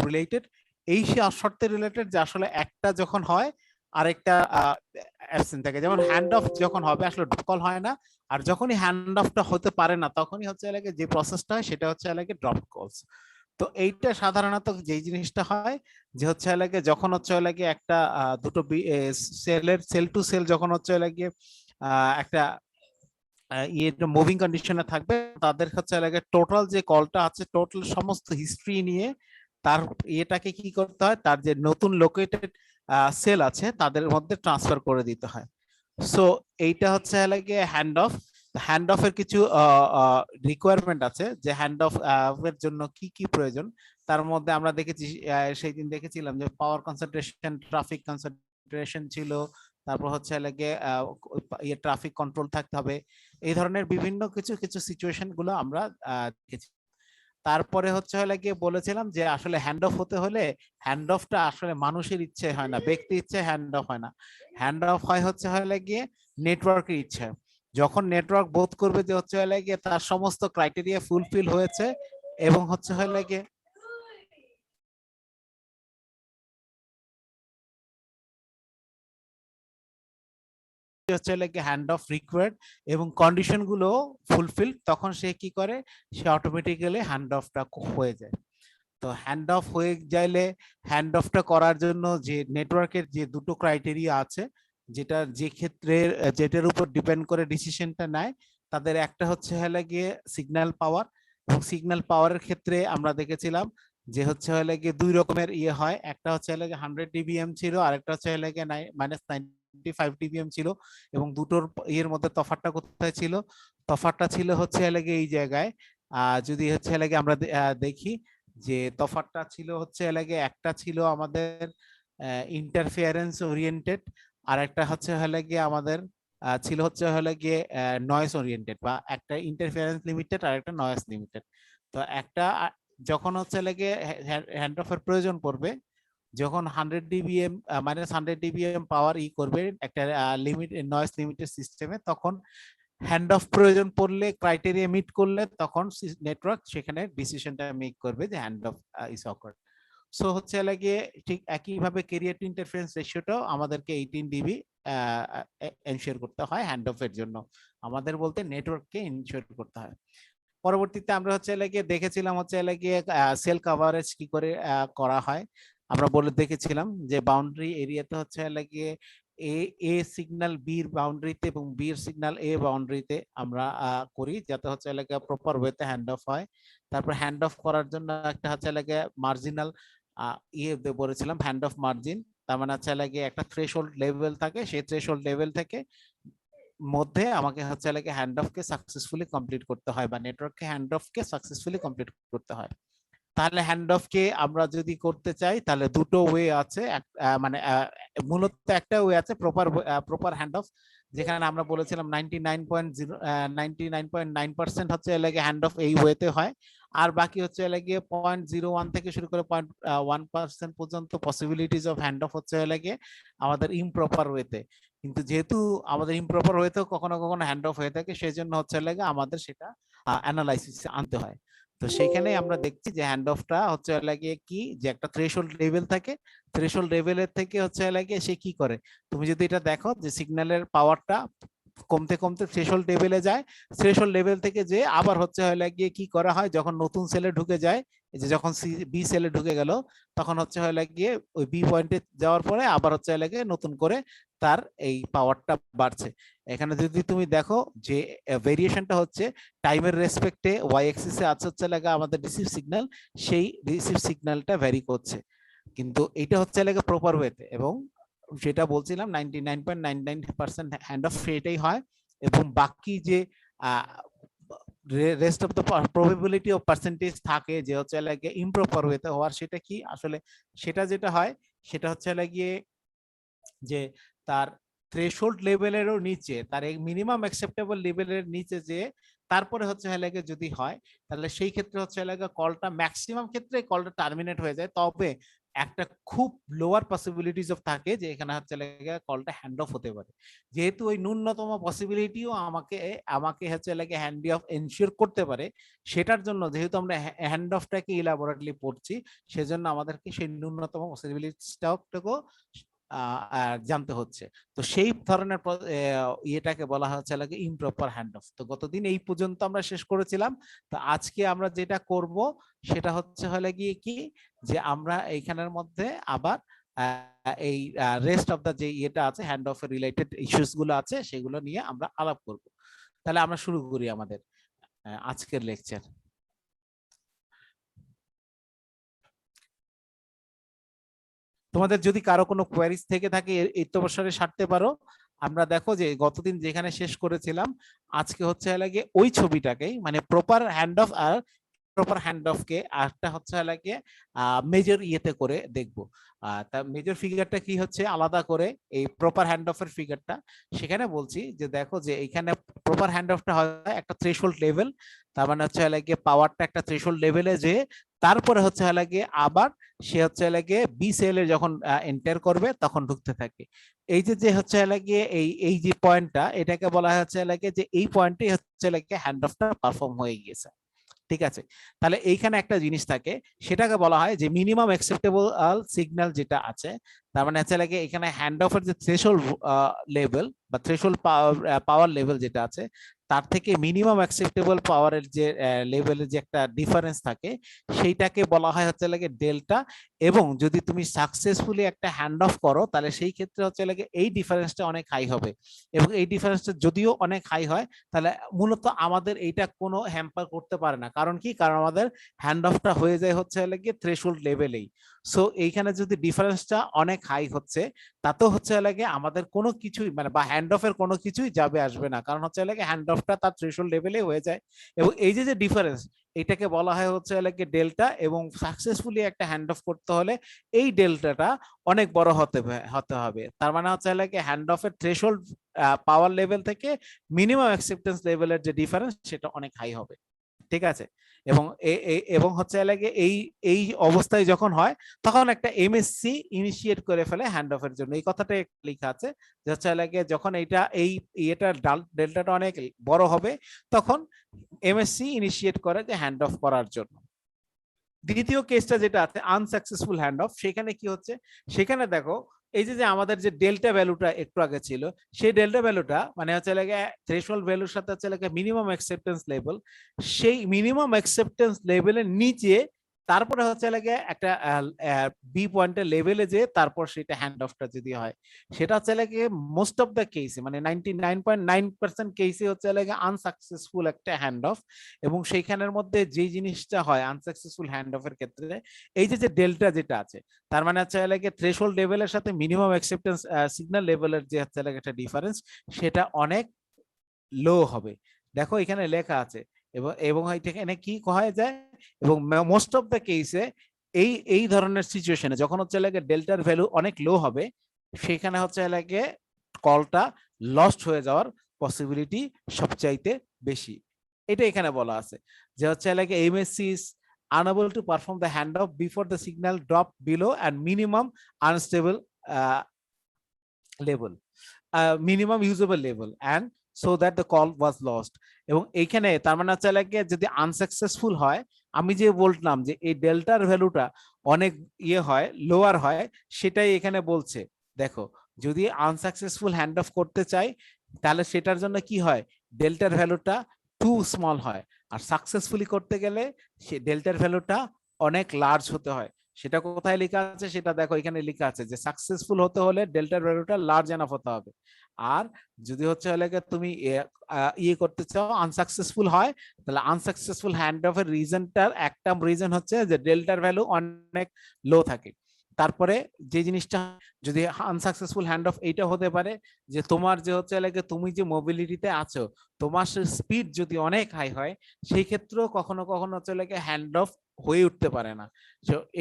Related, এই শর্তে related যে আসলে একটা যখন হয় আরেকটা অ্যাবসেন্ট থাকে। যেমন হ্যান্ড অফ যখন হবে আসলে ড্রপ কল হয় না, আর যখনই হ্যান্ড অফটা হতে পারে না তখনই হচ্ছে লাগে যে প্রসেসটা হয় সেটা হচ্ছে লাগে ড্রপ কলস। তো এইটা সাধারণত যেই জিনিসটা হয় যে হচ্ছে লাগে যখন হচ্ছে লাগে একটা দুটো সেল টু সেল যখন হচ্ছে লাগে একটা মুভিং কন্ডিশনে থাকবে, তাদের হচ্ছে লাগে টোটাল যে কলটা আছে টোটাল সমস্ত হিস্ট্রি নিয়ে তার এটাকে কি করতে হয়, তার যে নতুন লোকেটেড সেল আছে তাদের মধ্যে ট্রান্সফার করে দিতে হয়। সো এইটা হচ্ছে লাগে হ্যান্ড অফ। হ্যান্ড অফ এর কিছু রিকোয়ারমেন্ট আছে যে হ্যান্ড অফ এর জন্য কি কি প্রয়োজন। তার মধ্যে আমরা দেখেছি সেই দিন দেখেছিলাম যে পাওয়ার কনসেন্ট্রেশন, ট্রাফিক কনসেন্ট্রেশন ছিল, তারপর হচ্ছে লাগে ট্রাফিক কন্ট্রোল থাকতে হবে। এই ধরনের বিভিন্ন কিছু কিছু সিচুয়েশন গুলো আমরা দেখেছি। তারপরে হচ্ছে লাগে বলেছিলাম যে আসলে হ্যান্ড অফ হতে হলে হ্যান্ড অফটা আসলে মানুষের ইচ্ছে হয় না, ব্যক্তি ইচ্ছে হ্যান্ড অফ হয় না। হ্যান্ড অফ হয় হচ্ছে লাগিয়ে নেটওয়ার্কের ইচ্ছে। যখন নেটওয়ার্ক বোধ করবে যে হচ্ছে লাগিয়ে তার সমস্ত ক্রাইটেরিয়া ফুলফিল হয়েছে এবং হচ্ছে লাগিয়ে হচ্ছে লাগে হ্যান্ড অফ রিকোয়ার্ড এবং কন্ডিশন গুলো ফুলফিল, তখন সে কি করে, সে অটোমেটিক্যালি হ্যান্ড অফটা হয়ে যায়। তো হ্যান্ড অফ হয়ে যাইলে হ্যান্ড অফটা করার জন্য যে নেটওয়ার্কের যে দুটো ক্রাইটেরিয়া আছে, যেটা যে ক্ষেত্রে যেটার উপর ডিপেন্ড করে ডিসিশনটা নেয়, তাদের একটা হচ্ছে গিয়ে সিগন্যাল পাওয়ার, এবং সিগন্যাল পাওয়ারের ক্ষেত্রে আমরা দেখেছিলাম যে হচ্ছে গিয়ে দুই রকমের ইয়ে হয়, একটা হচ্ছে 100 dBm ছিল, আরেকটা হচ্ছে গিয়ে -95 dBm ছিল। এবং দুটোর ইয়ের মধ্যে তফাৎটা কোথায় ছিল? তফাৎটা ছিল হচ্ছে গিয়ে এই জায়গায়, যদি হচ্ছে গিয়ে আমরা দেখি যে তফাৎটা ছিল হচ্ছে লাগে একটা ছিল আমাদের ইন্টারফিয়ারেন্স ওরিয়েন্টেড, আর একটা হচ্ছে গিয়ে আমাদের ছিল হচ্ছে গিয়ে নয়েজ ওরিয়েন্টেড, বা একটা ইন্টারফিয়ারেন্স লিমিটেড আর একটা নয়েজ লিমিটেড। তো একটা যখন হচ্ছে লাগে হ্যান্ড অফের প্রয়োজন পড়বে, যখন 100 dBm -100 dBm পাওয়ার করবে একটা লিমিট নয়েজ লিমিটেড সিস্টেমে, তখন হ্যান্ড অফ প্রয়োজন পড়লে ক্রাইটেরিয়া মিট করলে তখন নেটওয়ার্ক সেখানে ডিসিশনটা মেক করবে যে hand off is occurred. So হচ্ছে লাগিয়ে ঠিক একইভাবে ক্যারিয়ার টু ইন্টারফারেন্স রেশিওটাও আমাদেরকে 18 dB এনশিওর করতে হয় হ্যান্ড অফ এর জন্য, আমাদের বলতে নেটওয়ার্ককে এনশিওর করতে হয়। পরবর্তীতে আমরা হচ্ছে লাগিয়ে দেখেছিলাম হচ্ছে লাগিয়ে সেল কভারেজ কি করে করা হয়। আমরা বলে দেখেছিলাম যে বাউন্ডারি এরিয়াতে হচ্ছে লাগিয়ে এ সিগন্যাল বির বাউন্ডারিতে এবং বির সিগন্যাল এ বাউন্ডারিতে আমরা করি, যাতে হচ্ছে লাগিয়ে প্রপার ওয়েতে হ্যান্ড অফ হয়। তারপর হ্যান্ড অফ করার জন্য একটা হচ্ছে লাগিয়ে মার্জিনাল বলেছিলাম হ্যান্ড অফ মার্জিন, তার মানে হচ্ছে লাগিয়ে একটা থ্রেশহোল্ড লেভেল থাকে, সেই থ্রেশহোল্ড লেভেল থেকে মধ্যে আমাকে হচ্ছে লাগে হ্যান্ড অফ কে সাকসেসফুলি কমপ্লিট করতে হয়, বা নেটওয়ার্ককে হ্যান্ড অফ কে সাকসেসফুলি কমপ্লিট করতে হয়। তাহলে হ্যান্ড অফ কে আমরা যদি করতে চাই তাহলে দুটো ওয়ে আছে, মানে মূলত একটা ওয়ে আছে প্রপার হ্যান্ড অফ, যেখানে আমরা বলেছিলাম 99.9% হচ্ছে লাগে হ্যান্ড অফ এই ওয়েতে হয়, আর বাকি হচ্ছে লাগে 0.01 থেকে শুরু করে 0.1% পর্যন্ত পসিবিলিটিস অফ হ্যান্ড অফ হচ্ছে লাগে আমাদের ইমপ্রপার ওয়েতে। কিন্তু যেহেতু আমাদের ইমপ্রপার ওয়েতেও কখনো কখনো হ্যান্ড অফ হয়ে থাকে, সেই জন্য হচ্ছে লাগে আমাদের সেটা অ্যানালাইসিস আনতে হয়। তো সেইখানে আমরা দেখছি যে হ্যান্ড অফটা হচ্ছে লাগিয়ে কি, যে একটা থ্রেশহোল্ড লেভেল থাকে, থ্রেশহোল্ড লেভেলের থেকে হচ্ছে লাগিয়ে সে কি করে, তুমি যদি এটা দেখো যে সিগন্যালের পাওয়ারটা কমতে কমতে থ্রেশহোল্ড লেভেলে যায়, থ্রেশহোল্ড লেভেল থেকে যে আবার হচ্ছে লাগিয়ে কি করা হয়, যখন নতুন সেলে ঢুকে যায়, এই যে যখন বি সেলে ঢুকে গেল, তখন হচ্ছে লাগিয়ে ওই বি পয়েন্টে যাওয়ার পরে আবার হচ্ছে লাগিয়ে নতুন করে তার এই পাওয়ারটা বাড়ছে। এখানে যদি তুমি দেখো যে ভেরিয়েশনটা হচ্ছে টাইমের রেসপেক্টে ওয়াই অ্যাক্সিসে আছে হচ্ছে লাগা আমাদের রিসিভ সিগন্যাল, সেই রিসিভ সিগন্যালটা ভ্যারি করছে, কিন্তু এটা হচ্ছে লাগে প্রপার ওয়েতে, এবং যেটা বলছিলাম 99.99% হ্যান্ড অফ সেটাই হয়। এবং বাকি যে rest of the probability of percentage থাকে যে হচ্ছে লাগে ইমপ্রপার ওয়েতে হওয়ার, সেটা কি আসলে, সেটা যেটা হয় সেটা হচ্ছে লাগিয়ে যে তার থ্রেশহোল্ড লেভেলেরও নিচে, তার মিনিমাম অ্যাকসেপ্টেবল লেভেলের নিচে যে তারপরে হচ্ছে লাগে যদি হয়, তাহলে সেই ক্ষেত্রে হচ্ছে লাগে কলটা ম্যাক্সিমাম ক্ষেত্রে কলটা টার্মিনেট হয়ে যায়। তবে একটা খুব লোয়ার পসিবিলিটিস অফ থাকে যে এখানে হচ্ছে কলটা হ্যান্ড অফ হতে পারে। যেহেতু ওই ন্যূনতম পসিবিলিটিও আমাকে আমাকে হচ্ছে হ্যান্ড অফ এনশিওর করতে পারে, সেটার জন্য যেহেতু আমরা হ্যান্ড অফটাকে ইলাবোরেটলি পড়ছি, সেজন্য আমাদেরকে সেই ন্যূনতম পসিবিলিটিসটাও জানতে হচ্ছে। তো সেই ধরনের ইয়েটাকে বলা হচ্ছে ইমপ্রপার হ্যান্ড অফ। তো গতদিন এই পর্যন্ত আমরা শেষ করেছিলাম। তো আজকে আমরা যেটা করব সেটা হচ্ছে গিয়ে কি, যে আমরা এইখানের মধ্যে আবার এই রেস্ট অফ দা যে ইয়েটা আছে হ্যান্ড অফ এর রিলেটেড ইস্যুস গুলো আছে সেগুলো নিয়ে আমরা আলাপ করব। তাহলে আমরা শুরু করি আমাদের আজকের লেকচার। তোমাদের যদি কারো কোনো কোয়ারিজ থেকে থাকে এই তো অবসরে সারতে পারো। আমরা দেখো যে গতদিন যেখানে শেষ করেছিলাম, আজকে হচ্ছে ওই ছবিটাকেই মানে প্রপার হ্যান্ড অফ আর প্রপার হ্যান্ড অফ কে আরেকটা হচ্ছে মেজর ইয়েতে করে দেখবো। তা মেজর ফিগারটা কি হচ্ছে আলাদা করে এই প্রপার হ্যান্ড অফ এর ফিগারটা, সেখানে বলছি যে দেখো যে এখানে প্রপার হ্যান্ড অফটা হয় একটা থ্রেশহোল্ড লেভেল। তার মানে হচ্ছে পাওয়ারটা একটা থ্রেশহোল্ড লেভেলে যে তারপরে হচ্ছে আবার সে হচ্ছে বি সেলে যখন এন্টার করবে তখন ঢুকতে থাকে। এই যে হচ্ছে এই যে পয়েন্টটা, এটাকে বলা হচ্ছে যে এই পয়েন্টে হচ্ছে হ্যান্ড অফটা পারফর্ম হয়ে গিয়েছে। ঠিক আছে, তাহলে এইখানে একটা জিনিস থাকে, সেটাকে বলা হয় যে মিনিমাম অ্যাকসেপ্টেবল সিগন্যাল যেটা আছে। তার মানে হচ্ছে এখানে হ্যান্ড অফের যে থ্রেশহোল্ড লেভেল বা থ্রেশহোল্ড পাওয়ার লেভেল যেটা আছে, তার থেকে মিনিমাম অ্যাকসেপ্টেবল পাওয়ারের যে লেভেলের যে একটা ডিফারেন্স থাকে, সেইটাকে বলা হয় হচ্ছে ডেল্টা। এবং যদি তুমি সাকসেসফুলি একটা হ্যান্ড অফ করো, তাহলে সেই ক্ষেত্রে হচ্ছে এই ডিফারেন্সটা অনেক হাই হবে। এবং এই ডিফারেন্সটা যদিও অনেক হাই হয়, তাহলে মূলত আমাদের এইটা কোনো হ্যাম্পার করতে পারে না। কারণ কি, কারণ আমাদের হ্যান্ড অফটা হয়ে যায় হচ্ছে থ্রেশহোল্ড লেভেলেই। সো এইখানে যদি ডিফারেন্সটা অনেক হাই হচ্ছে, তাতেও হচ্ছে আমাদের কোনো কিছুই মানে বা হ্যান্ড অফের কোনো কিছুই যাবে আসবে না, কারণ হচ্ছে হ্যান্ড অফটা তার থ্রেশহোল্ড লেভেলে হয়ে যায়। এবং এই যে ডিফারেন্স, এটাকে বলা হয় হচ্ছে ডেল্টা। এবং সাকসেসফুলি একটা হ্যান্ড অফ করতে হলে এই ডেল্টাটা অনেক বড় হতে হবে। তার মানে হচ্ছে হ্যান্ড অফের থ্রেশহোল্ড পাওয়ার লেভেল থেকে মিনিমাম অ্যাকসেপ্টেন্স লেভেলের যে ডিফারেন্স, সেটা অনেক হাই হবে। ঠিক আছে, এবং এবং হচ্ছে এই এই অবস্থায় যখন হয়, তখন একটা এমএসসি ইনিশিয়েট করে ফেলে হ্যান্ড অফের জন্য। এই কথাটা লেখা আছে যে হচ্ছে যখন এইটা এই এটা ডেল্টাটা অনেক বড় হবে, তখন এমএসসি ইনিশিয়েট করে যে হ্যান্ড অফ করার জন্য। দ্বিতীয় কেসটা যেটা আছে আনসাকসেসফুল হ্যান্ড অফ, সেখানে কি হচ্ছে, সেখানে দেখো এই যে আমাদের যে ডেল্টা ভ্যালুটা একটু আগে ছিল, সেই ডেল্টা ভ্যালুটা মানে হচ্ছে থ্রেশহোল্ড ভ্যালুর সাথে হচ্ছে মিনিমাম অ্যাকসেপ্টেন্স লেভেল, সেই মিনিমাম অ্যাকসেপ্টেন্স লেভেলের নিচে তারপরে হচ্ছে একটা বি পয়েন্টের লেভেলে যে তারপর সেটা হ্যান্ড অফটা যদি হয়, সেটা হচ্ছে মোস্ট অফ দ্য কেসে মানে 99.9% কেসে হচ্ছে আনসাকসেসফুল একটা হ্যান্ড অফ। এবং সেইখানের মধ্যে যে জিনিসটা হয় আনসাকসেসফুল হ্যান্ড অফের ক্ষেত্রে, এই যে ডেল্টা যেটা আছে, তার মানে হচ্ছে থ্রেশহোল্ড লেভেলের সাথে মিনিমাম অ্যাকসেপ্টেন্স সিগন্যাল লেভেলের যে হচ্ছে একটা ডিফারেন্স, সেটা অনেক লো হবে। দেখো এখানে লেখা আছে। এবং এবং এখানে কি করা যায়, এবং মোস্ট অফ দ্য কেসে এই এই ধরনের সিচুয়েশনে যখন হচ্ছে ডেল্টার ভ্যালু অনেক লো হবে, সেখানে হচ্ছে কলটা লস্ট হয়ে যাওয়ার পসিবিলিটি সবচাইতে বেশি। এটা এখানে বলা আছে যে হচ্ছে MSC is unable to perform the handoff before the signal drop below and minimum unstable level, minimum usable level, and so that the call was lost. এবং এইখানে তার মানে হচ্ছে যদি আনসাকসেসফুল হয়, আমি যে বললাম যে এই ডেল্টার ভ্যালুটা অনেক ইয়ে হয়, লোয়ার হয়, সেটাই এখানে বলছে। দেখো যদি আনসাকসেসফুল হ্যান্ড অফ করতে চাই, তাহলে সেটার জন্য কি হয়, ডেল্টার ভ্যালুটা টু স্মল হয়। আর সাকসেসফুলি করতে গেলে সে ডেল্টার ভ্যালুটা অনেক লার্জ হতে হয়। সেটা কোথায় লেখা আছে, সেটা দেখো এখানে লেখা আছে যে সাকসেসফুল হতে হলে ডেল্টার ভ্যালুটা লার্জ এনাফ হতে হবে। আর যদি হচ্ছে তুমি ইয়ে করতে চাও, আনসাকসেসফুল হয়, তাহলে আনসাকসেসফুল হ্যান্ড অফ এর রিজনটার একটা রিজন হচ্ছে যে ডেল্টার ভ্যালু অনেক লো থাকে। তারপরে যে জিনিসটা যদি আনসাকসেসফুল হ্যান্ড অফ এইটা হতে পারে যে তোমার যে হচ্ছে তুমি যে মোবিলিটিতে আছো, তোমার স্পিড যদি অনেক হাই হয়, সেই ক্ষেত্রেও কখনো কখনো হচ্ছে হ্যান্ড অফ হয়ে উঠতে পারে না।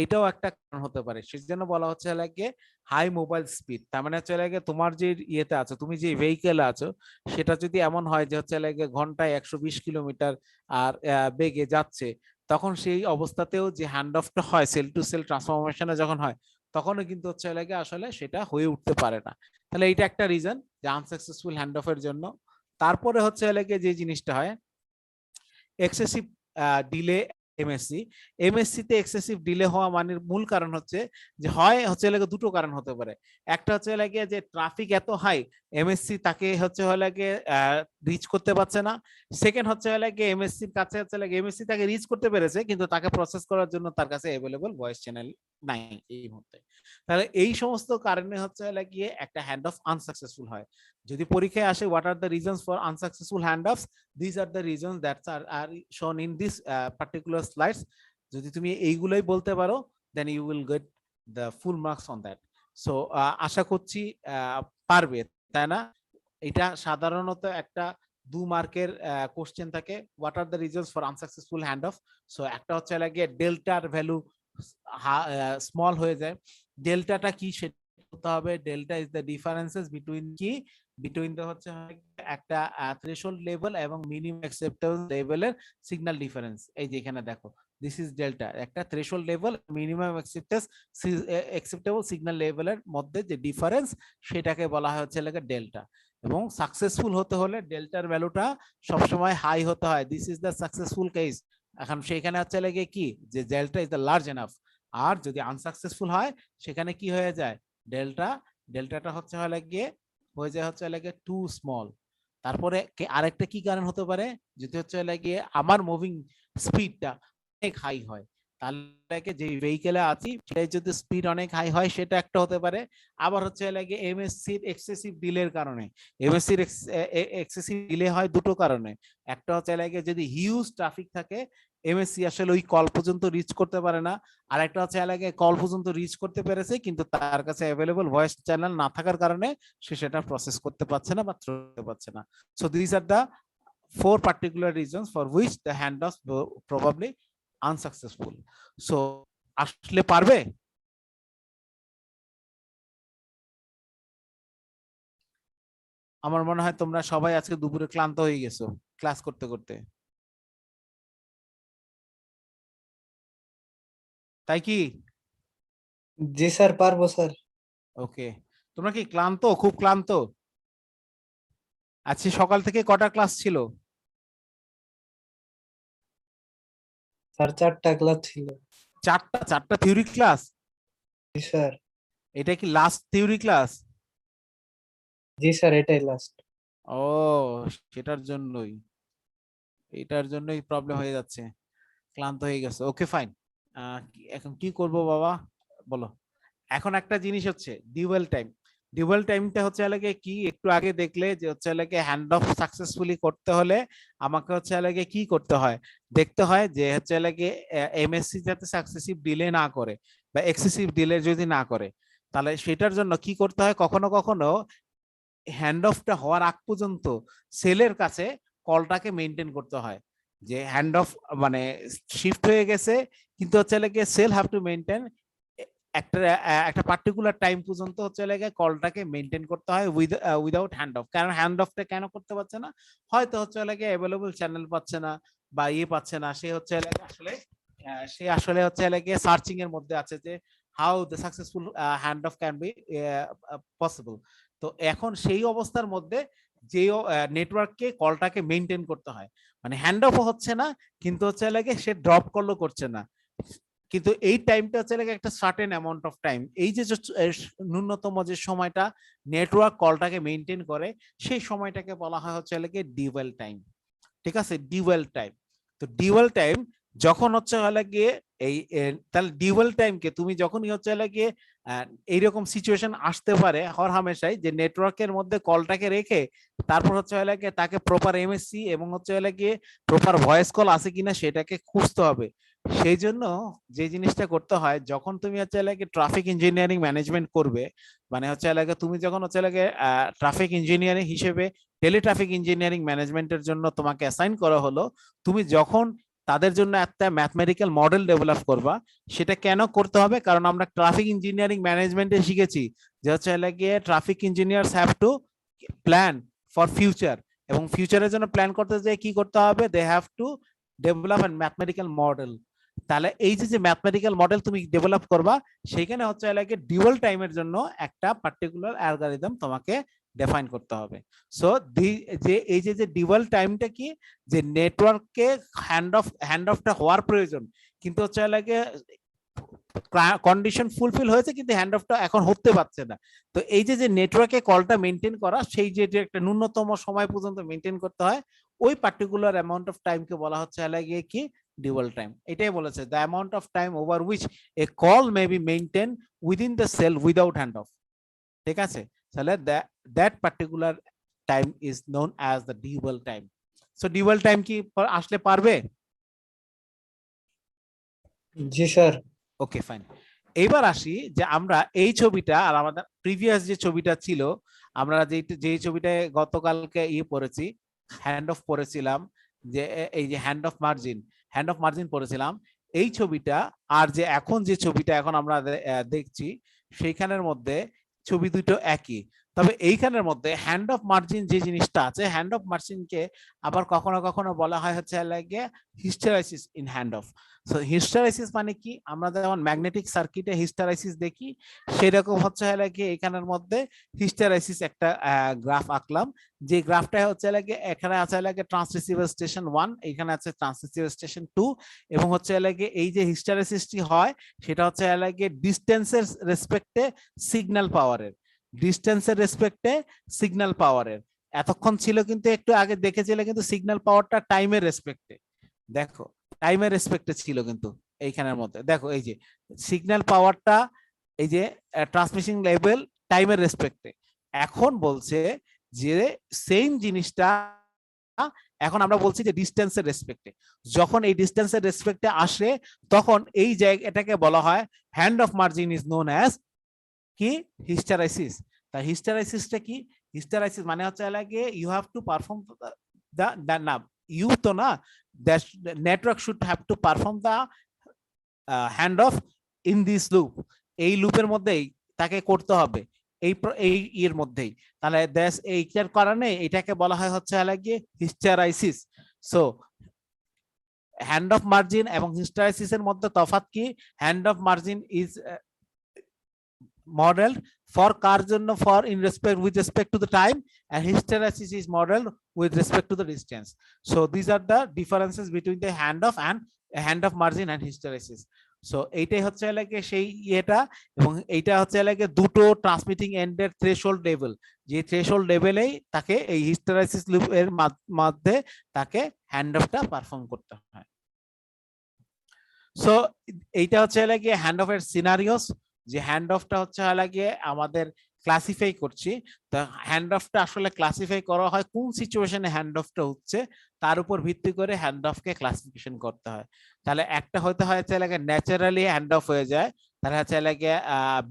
এটাও একটা কারণ হতে পারে। সেজন্য বলা হচ্ছে হাই মোবাইল স্পিড। তার মানে হচ্ছে তোমার যে ইয়েতে আছো, তুমি যে ভেহিকেল আছো, সেটা যদি এমন হয় যে হচ্ছে ঘন্টায় 120 কিলোমিটার আর বেগে যাচ্ছে, তখন সেই অবস্থাতেও যে হ্যান্ড অফটা হয় সেল টু সেল ট্রান্সফরমেশনে যখন হয়, তখনও কিন্তু হচ্ছে লাগে আসলে সেটা হয়ে উঠতে পারে না। তাহলে এইটা একটা রিজন যে আনসাকসেসফুল হ্যান্ড অফের জন্য। তারপরে হচ্ছে লাগে যে জিনিসটা হয় এক্সেসিভ ডিলে এমএসসি। এমএসসি তে এক্সেসিভ ডিলে হওয়া মানে মূল কারণ হচ্ছে যে হয় হচ্ছে লাগে দুটো কারণ হতে পারে। একটা হচ্ছে লাগে যে ট্রাফিক এত হাই এমএসসি তাকে হচ্ছে লাগে রিচ করতে পারছে না। সেকেন্ড হচ্ছে লাগে এমএসসির কাছে হচ্ছে লাগে এমএসসি তাকে রিচ করতে পেরেছে কিন্তু তাকে প্রসেস করার জন্য তার কাছে অ্যাভেলেবল ভয়েস চ্যানেল নাই এই মুহূর্তে। তাহলে এই সমস্ত কারণে হচ্ছে লাগিয়ে একটা হ্যান্ড অফ আনসাকসেসফুল হয়। যদি পরীক্ষায় আসে what are the reasons for unsuccessful hand offs, these are the reasons that are shown in this particular slides. যদি তুমি এইগুলোই বলতে পারো then you will get the full marks on that. So আশা করছি পারবে, তাই না? এটা সাধারণত একটা 2 মার্কের কোশ্চেন থাকে, what are the reasons for unsuccessful hand of. So একটা হচ্ছে লাগে ডেল্টার ভ্যালু স্মল হয়ে যায়। ডেল্টাটা কি সেটা বলতে হবে। Delta is the differences between কি বিটুইন দ্য হচ্ছে একটা থ্রেশহোল্ড লেভেল এবং মিনিমাম অ্যাকসেপ্টেবল লেভেলের সিগন্যাল ডিফারেন্স। এই যে এখানে দেখো দিস ইজ ডেল্টা, একটা threshold level minimum acceptable signal লেভেলের মধ্যে যে ডিফারেন্স সেটাকে বলা হয় হচ্ছে লাগে ডেল্টা। এবং সাকসেসফুল হতে হলে ডেল্টার ভ্যালুটা সবসময় হাই হতে হয়। This is the successful case. এখন সেখানে হচ্ছে লাগে কি যে delta is the large enough. আর যদি আনসাকসেসফুল হয় সেখানে কি হয়ে যায় ডেল্টাটা হচ্ছে লাগে হয়ে যায় হচ্ছে লাগে টু স্মল। তারপরে আরেকটা কি কারণ হতে পারে, যদি হচ্ছে লাগে আমার মুভিং স্পিডটা অনেক হাই হয়, তাহলে যে ভেহিকেলে আছি সেটাই যদি স্পিড অনেক হাই হয় সেটা একটা হতে পারে। আবার হচ্ছে লাগে এমএসসির এক্সেসিভ ডিলের কারণে। এমএসসির এক্সেসিভ ডিলে হয় দুটো কারণে। একটা হচ্ছে লাগে যদি হিউজ ট্রাফিক থাকে এমএসসি আসলে ওই কল পর্যন্ত রিচ করতে পারে না। আর একটা হচ্ছে লাগে কল পর্যন্ত রিচ করতে পেরেছে কিন্তু তার কাছে অ্যাভেলেবল ভয়েস চ্যানেল না থাকার কারণে সে সেটা প্রসেস করতে পারছে না বা করতে পারছে না। So this are the 4 particular reasons for which the handoffs were probably unsuccessful. So আসলে পারবে? আমার মনে হয় তোমরা সবাই আজকে দুপুরে ক্লান্ত হয়ে গেছো ক্লাস করতে করতে, তাই কি? জি স্যার, পারবো স্যার। ওকে, তোমরা কি ক্লান্ত, খুব ক্লান্ত? আজকে সকাল থেকে কটা ক্লাস ছিল? স্যার 4টা ক্লাস ছিল। চারটা থিওরি ক্লাস? জি স্যার। এটা কি লাস্ট থিওরি ক্লাস? জি স্যার, এটাই লাস্ট। ও এটার জন্যই প্রবলেম হয়ে যাচ্ছে, ক্লান্ত হয়ে গেছে। ওকে ফাইন, এখন কি করব বাবা বলো। এখন একটা জিনিস হচ্ছে ডিউয়াল টাইম। ডিউয়াল টাইমটা হচ্ছে লাগে কি একটু আগে দেখলে যে হচ্ছে লাগে হ্যান্ড অফ সাকসেসফুলি করতে হলে আমাকে হচ্ছে লাগে কি করতে হয়, দেখতে হয় যে হচ্ছে লাগে এমএসসি যাতে সাকসেসিভ ডিলে না করে বা এক্সেসিভ ডিলে যদি না করে, তাহলে সেটার জন্য কি করতে হয়, কখনো কখনো হ্যান্ড অফটা হওয়ার আগ পর্যন্ত সেলের কাছে কলটাকে মেনটেন করতে হয়। যে হ্যান্ড অফ মানে শিফট হয়ে গেছে কিন্তু হচ্ছে লাগে সেল হ্যাভ টু মেনটেন একটা একটা পার্টিকুলার টাইম পর্যন্ত হচ্ছে লাগে কলটাকে মেনটেন করতে হয় উইদাউট হ্যান্ড অফ। কারণ হ্যান্ড অফটা কেন করতে পারছে না, হয়তো হচ্ছে লাগে অ্যাভেলেবল চ্যানেল পাচ্ছে না বা পাচ্ছে না, সে হচ্ছে লাগে আসলে সে আসলে হচ্ছে লাগে সার্চিং এর মধ্যে আছে যে how the successful hand of can be possible. তো এখন সেই অবস্থার মধ্যে যে নেটওয়ার্ককে কলটাকে মেনটেন করতে হয়, মানে হ্যান্ড অফ হচ্ছে না কিন্তু হচ্ছে লাগে সে ড্রপ করলো করছে না, কিন্তু এই টাইমটা হচ্ছে লাগে একটা সার্টেন অ্যামাউন্ট অফ টাইম। এই যে ন্যূনতম যে সময়টা নেটওয়ার্ক কলটাকে মেনটেন করে সেই সময়টাকে বলা হয় হচ্ছে লাগে ডিউয়াল টাইম। ঠিক আছে, ডিউয়াল টাইম। তো ডিউয়াল টাইম যখন হচ্ছে লাগে এই তাহলে ডিউয়াল টাইমকে তুমি যখনই হচ্ছে লাগে এইরকম সিচুয়েশন আসতে পারে হর হামেশাই যে নেটওয়ার্কের মধ্যে কলটাকে রেখে তারপর হচ্ছে লাগে তাকে প্রপার এমএসসি এবং হচ্ছে লাগে প্রপার ভয়েস কল আছে কিনা সেটাকে খুঁজতে হবে। সেই জন্য যে জিনিসটা করতে হয় যখন তুমি হচ্ছে লাগে ট্রাফিক ইঞ্জিনিয়ারিং ম্যানেজমেন্ট করবে, মানে হচ্ছে লাগে তুমি যখন হচ্ছে লাগে ট্রাফিক ইঞ্জিনিয়ারিং হিসেবে টেলি ট্রাফিক ইঞ্জিনিয়ারিং ম্যানেজমেন্টের জন্য তোমাকে অ্যাসাইন করা হলো, তুমি যখন তাদের জন্য একটা ম্যাথমেটিক্যাল মডেল ডেভেলপ করবা, সেটা কেন করতে হবে, কারণ আমরা ট্রাফিক ইঞ্জিনিয়ারিং ম্যানেজমেন্টে শিখেছি যে হচ্ছে লাগে traffic engineers have to plan for future, এবং ফিউচারের জন্য প্ল্যান করতে যে কি করতে হবে, they have to develop and mathematical model. তাহলে এই যে ম্যাথমেটিক্যাল মডেল তুমি ডেভেলপ করবা, সেখানে হচ্ছে লাগে ডুয়াল টাইমের জন্য একটা পার্টিকুলার অ্যালগরিদম তোমাকে ডিফাইন করতে হবে। সো যে এই যে ডুয়াল টাইমটা কি, যে নেটওয়ার্ককে হ্যান্ড অফটা হওয়ার প্রয়োজন, কিন্তু হচ্ছে লাগে কন্ডিশন ফুলফিল হয়েছে কিন্তু হ্যান্ড অফটা এখন হতে পারছে না। তো এই যে নেটওয়ার্কে কলটা মেনটেন করা, সেই যে একটা ন্যূনতম সময় পর্যন্ত মেনটেন করতে হয়, ওই পার্টিকুলার অ্যামাউন্ট অফ টাইমকে বলা হচ্ছে লাগে কি ডুয়াল টাইম। এটাই বলেছে the amount of time over which a call may be maintained within the cell without hand off. ঠিক আছে, তাহলে that particular time is known as the dwell time. So dwell time কি আসলে পারবে? জি sir. Okay fine. এইবার আসি যে আমরা এই ছবিটা আর আমাদের প্রিভিয়াস যে ছবিটা ছিল, আমরা যে ছবিটায় গতকালকে পড়েছি, হ্যান্ড অফ পড়েছিলাম, যে এই যে হ্যান্ড অফ মার্জিন পড়েছিলাম, এই ছবিটা আর যে এখন যে ছবিটা এখন আমরা দেখছি, সেইখানের মধ্যে ছবি দুটো একই। তবে এইখানের মধ্যে হ্যান্ড অফ মার্জিন যে জিনিসটা আছে, হ্যান্ড অফ মার্জিনকে আবার কখনো কখনো বলা হয় হচ্ছে লাগে হিস্টেরাইসিস ইন হ্যান্ড অফ। সো হিস্টেরাইসিস মানে কি, আমরা যেমন ম্যাগনেটিক সার্কিটে হিস্টেরাইসিস দেখি, সেরকম হচ্ছে লাগে এখানের মধ্যে হিস্টেরাইসিস একটা গ্রাফ আঁকলাম, যে গ্রাফটা হচ্ছে লাগে এখানে আছে লাগে ট্রান্সরিসিভার স্টেশন 1, এখানে আছে ট্রান্সরিসিভার স্টেশন 2, এবং হচ্ছে লাগে এই যে হিস্টেরাইসিসটি হয় সেটা হচ্ছে লাগে ডিস্টেন্সের রেসপেক্টে সিগন্যাল পাওয়ারের, এতক্ষণ ছিল কিন্তু একটু আগে দেখেছিলে কিন্তু সিগন্যাল পাওয়ারটা টাইমের রেসপেক্টে, দেখো টাইমের রেসপেক্টে ছিল কিন্তু এইখানের মধ্যে দেখো এই যে সিগন্যাল পাওয়ারটা, এই যে ট্রান্সমিশন লেভেল টাইমের রেসপেক্টে। এখন বলছে যে সেম জিনিসটা এখন আমরা বলছি যে ডিস্টেন্সের রেসপেক্টে। যখন এই ডিস্টেন্সের রেসপেক্টে আসে তখন এই জায়গাটাকে বলা হয় hand off margin is known as কি হিস্টেরাইসিস। তা হিস্টেরাইসিসটা কি? হিস্টেরাইসিস মানে হচ্ছে লাগে you have to perform the না ইউ তো না, the network should have to perform the handoff in this loop, এই লুপের মধ্যেই তাকে করতে হবে, এই এর মধ্যেই। তাহলে এইটার কারণে এটাকে বলা হয় হচ্ছে লাগে হিস্টেরাইসিস। সো হ্যান্ড অফ মার্জিন এবং হিস্টেরাইসিস এর মধ্যে তফাৎ কি? Hand off margin is modeled for কার জন্য, for in respect with respect to the time, and hysteresis is modeled with respect to the distance. So these are the differences between the hand of margin and hysteresis. So এইটাই হচ্ছে লাগে সেই এটা, এবং এইটা হচ্ছে লাগে দুটো ট্রান্সমিটিং এন্ডের থ্রেশহোল্ড লেভেল, যে থ্রেশহোল্ড লেভেলেই তাকে এই হিস্টেরাইসিস লুপ এর মধ্যে তাকে হ্যান্ড অফটা পারফর্ম করতে হয়। সো এইটা হচ্ছে লাগে হ্যান্ড অফ এর সিনারিওস, যে হ্যান্ড অফটা হচ্ছে লাগে আমাদের ক্লাসিফাই করছি। তো হ্যান্ড অফটা আসলে ক্লাসিফাই করা হয় কোন সিচুয়েশনে হ্যান্ড অফটা হচ্ছে তার উপর ভিত্তি করে হ্যান্ড অফকে ক্লাসিফিকেশন করতে হয়। তাহলে একটা হতে হয় হচ্ছে লাগে ন্যাচারালি হ্যান্ড অফ হয়ে যায়, তাহলে হচ্ছে লাগে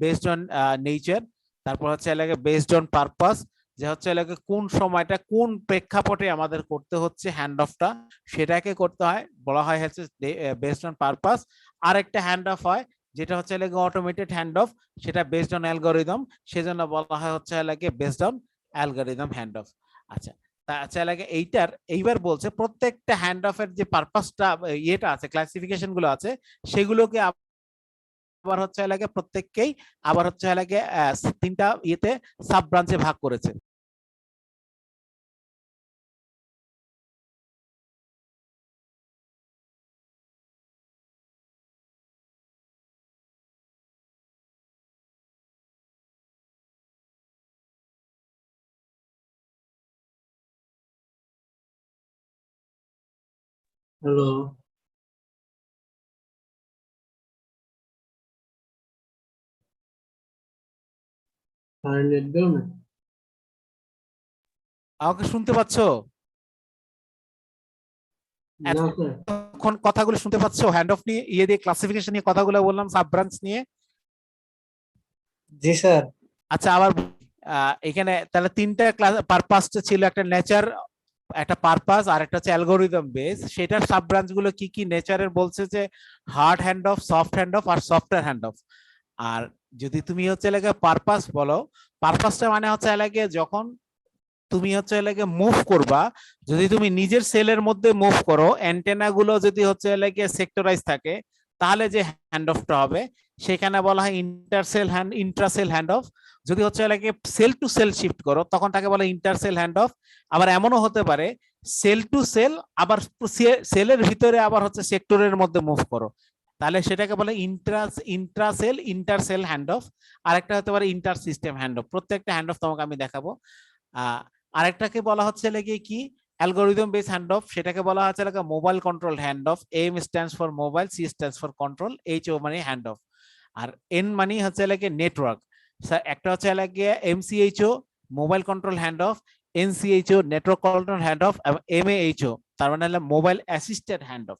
বেসড অন নেচার, তারপর হচ্ছে লাগে বেসড অন পারপাস, যে হচ্ছে লাগে কোন সময়টা কোন প্রেক্ষাপটে আমাদের করতে হচ্ছে হ্যান্ড অফটা, সেটাকে করতে হয়, বলা হয় হচ্ছে বেসড অন পারপাস। আর একটা হ্যান্ড অফ হয় যেটা হচ্ছে লাগে অটোমেটেড হ্যান্ড অফ, সেটা বেসড অন অ্যালগরিদম, সেজন্য বলা হয় হচ্ছে লাগে based on algorithm hand of. আচ্ছা, তা লাগে এইবার বলছে প্রত্যেকটা হ্যান্ড অফের যে পারপাসটা ইয়েটা আছে, ক্লাসিফিকেশন গুলো আছে, সেগুলোকে আবার হচ্ছে লাগে প্রত্যেককেই আবার হচ্ছে লাগে তিনটা ইয়েতে সাব ব্রাঞ্চে ভাগ করেছে। হ্যালো। আমাকে শুনতে পাচ্ছ? এখন কথাগুলো শুনতে পাচ্ছ? হ্যান্ড অফ নিয়ে ইয়ে দিয়ে ক্লাসিফিকেশন নিয়ে কথাগুলো বললাম, সাব ব্রাঞ্চ নিয়ে। জি স্যার। আচ্ছা, আবার এখানে তাহলে তিনটা পারপাসটা ছিল, একটা নেচার, একটা পারপাস, আর একটা হচ্ছে অ্যালগরিদম বেস। সেটার সাব ব্রাঞ্চ গুলো কি কি? নেচারের বলছে যে hard hand off, soft hand off আর সফটওয়্যার হ্যান্ড অফ। আর যদি তুমি হচ্ছে লাগে পারপাস বলো, পারপাসটা মানে হচ্ছে লাগে যখন তুমি হচ্ছে লাগে মুভ করবা, যদি তুমি নিজের সেলের মধ্যে মুভ করো, অ্যান্টেনা গুলো যদি হচ্ছে লাগে সেক্টরাইজ থাকে, তাহলে যে হ্যান্ড অফটা হবে সেখানে বলা হয় ইন্ট্রাসেল হ্যান্ড অফ। যদি হচ্ছে লাগে সেল টু সেল শিফট করো তখন তাকে বলে ইন্টারসেল হ্যান্ড অফ। আবার এমনও হতে পারে সেল টু সেল, আবার সেলের ভিতরে আবার হচ্ছে সেক্টরের মধ্যে মুভ করো, তাহলে সেটাকে বলে ইন্টারসেল হ্যান্ড অফ। আরেকটা হতে পারে ইন্টার সিস্টেম হ্যান্ড অফ। প্রত্যেকটা হ্যান্ড অফ তোমাকে আমি দেখাবো। আরেকটাকে বলা হচ্ছে লাগে কি অ্যালগোরিদম বেস হ্যান্ড অফ, সেটাকে বলা হচ্ছে লাগে mobile control hand off. M stands for mobile, C stands for control, H O মানে হ্যান্ড অফ, আর এন মানে হচ্ছে লাগে নেটওয়ার্ক। একটা হচ্ছে লাগে MCHO mobile control hand off, NCHO network control hand off, এবং এমএএইচও তার মানে হলো মোবাইল অ্যাসিস্টেড হ্যান্ড অফ।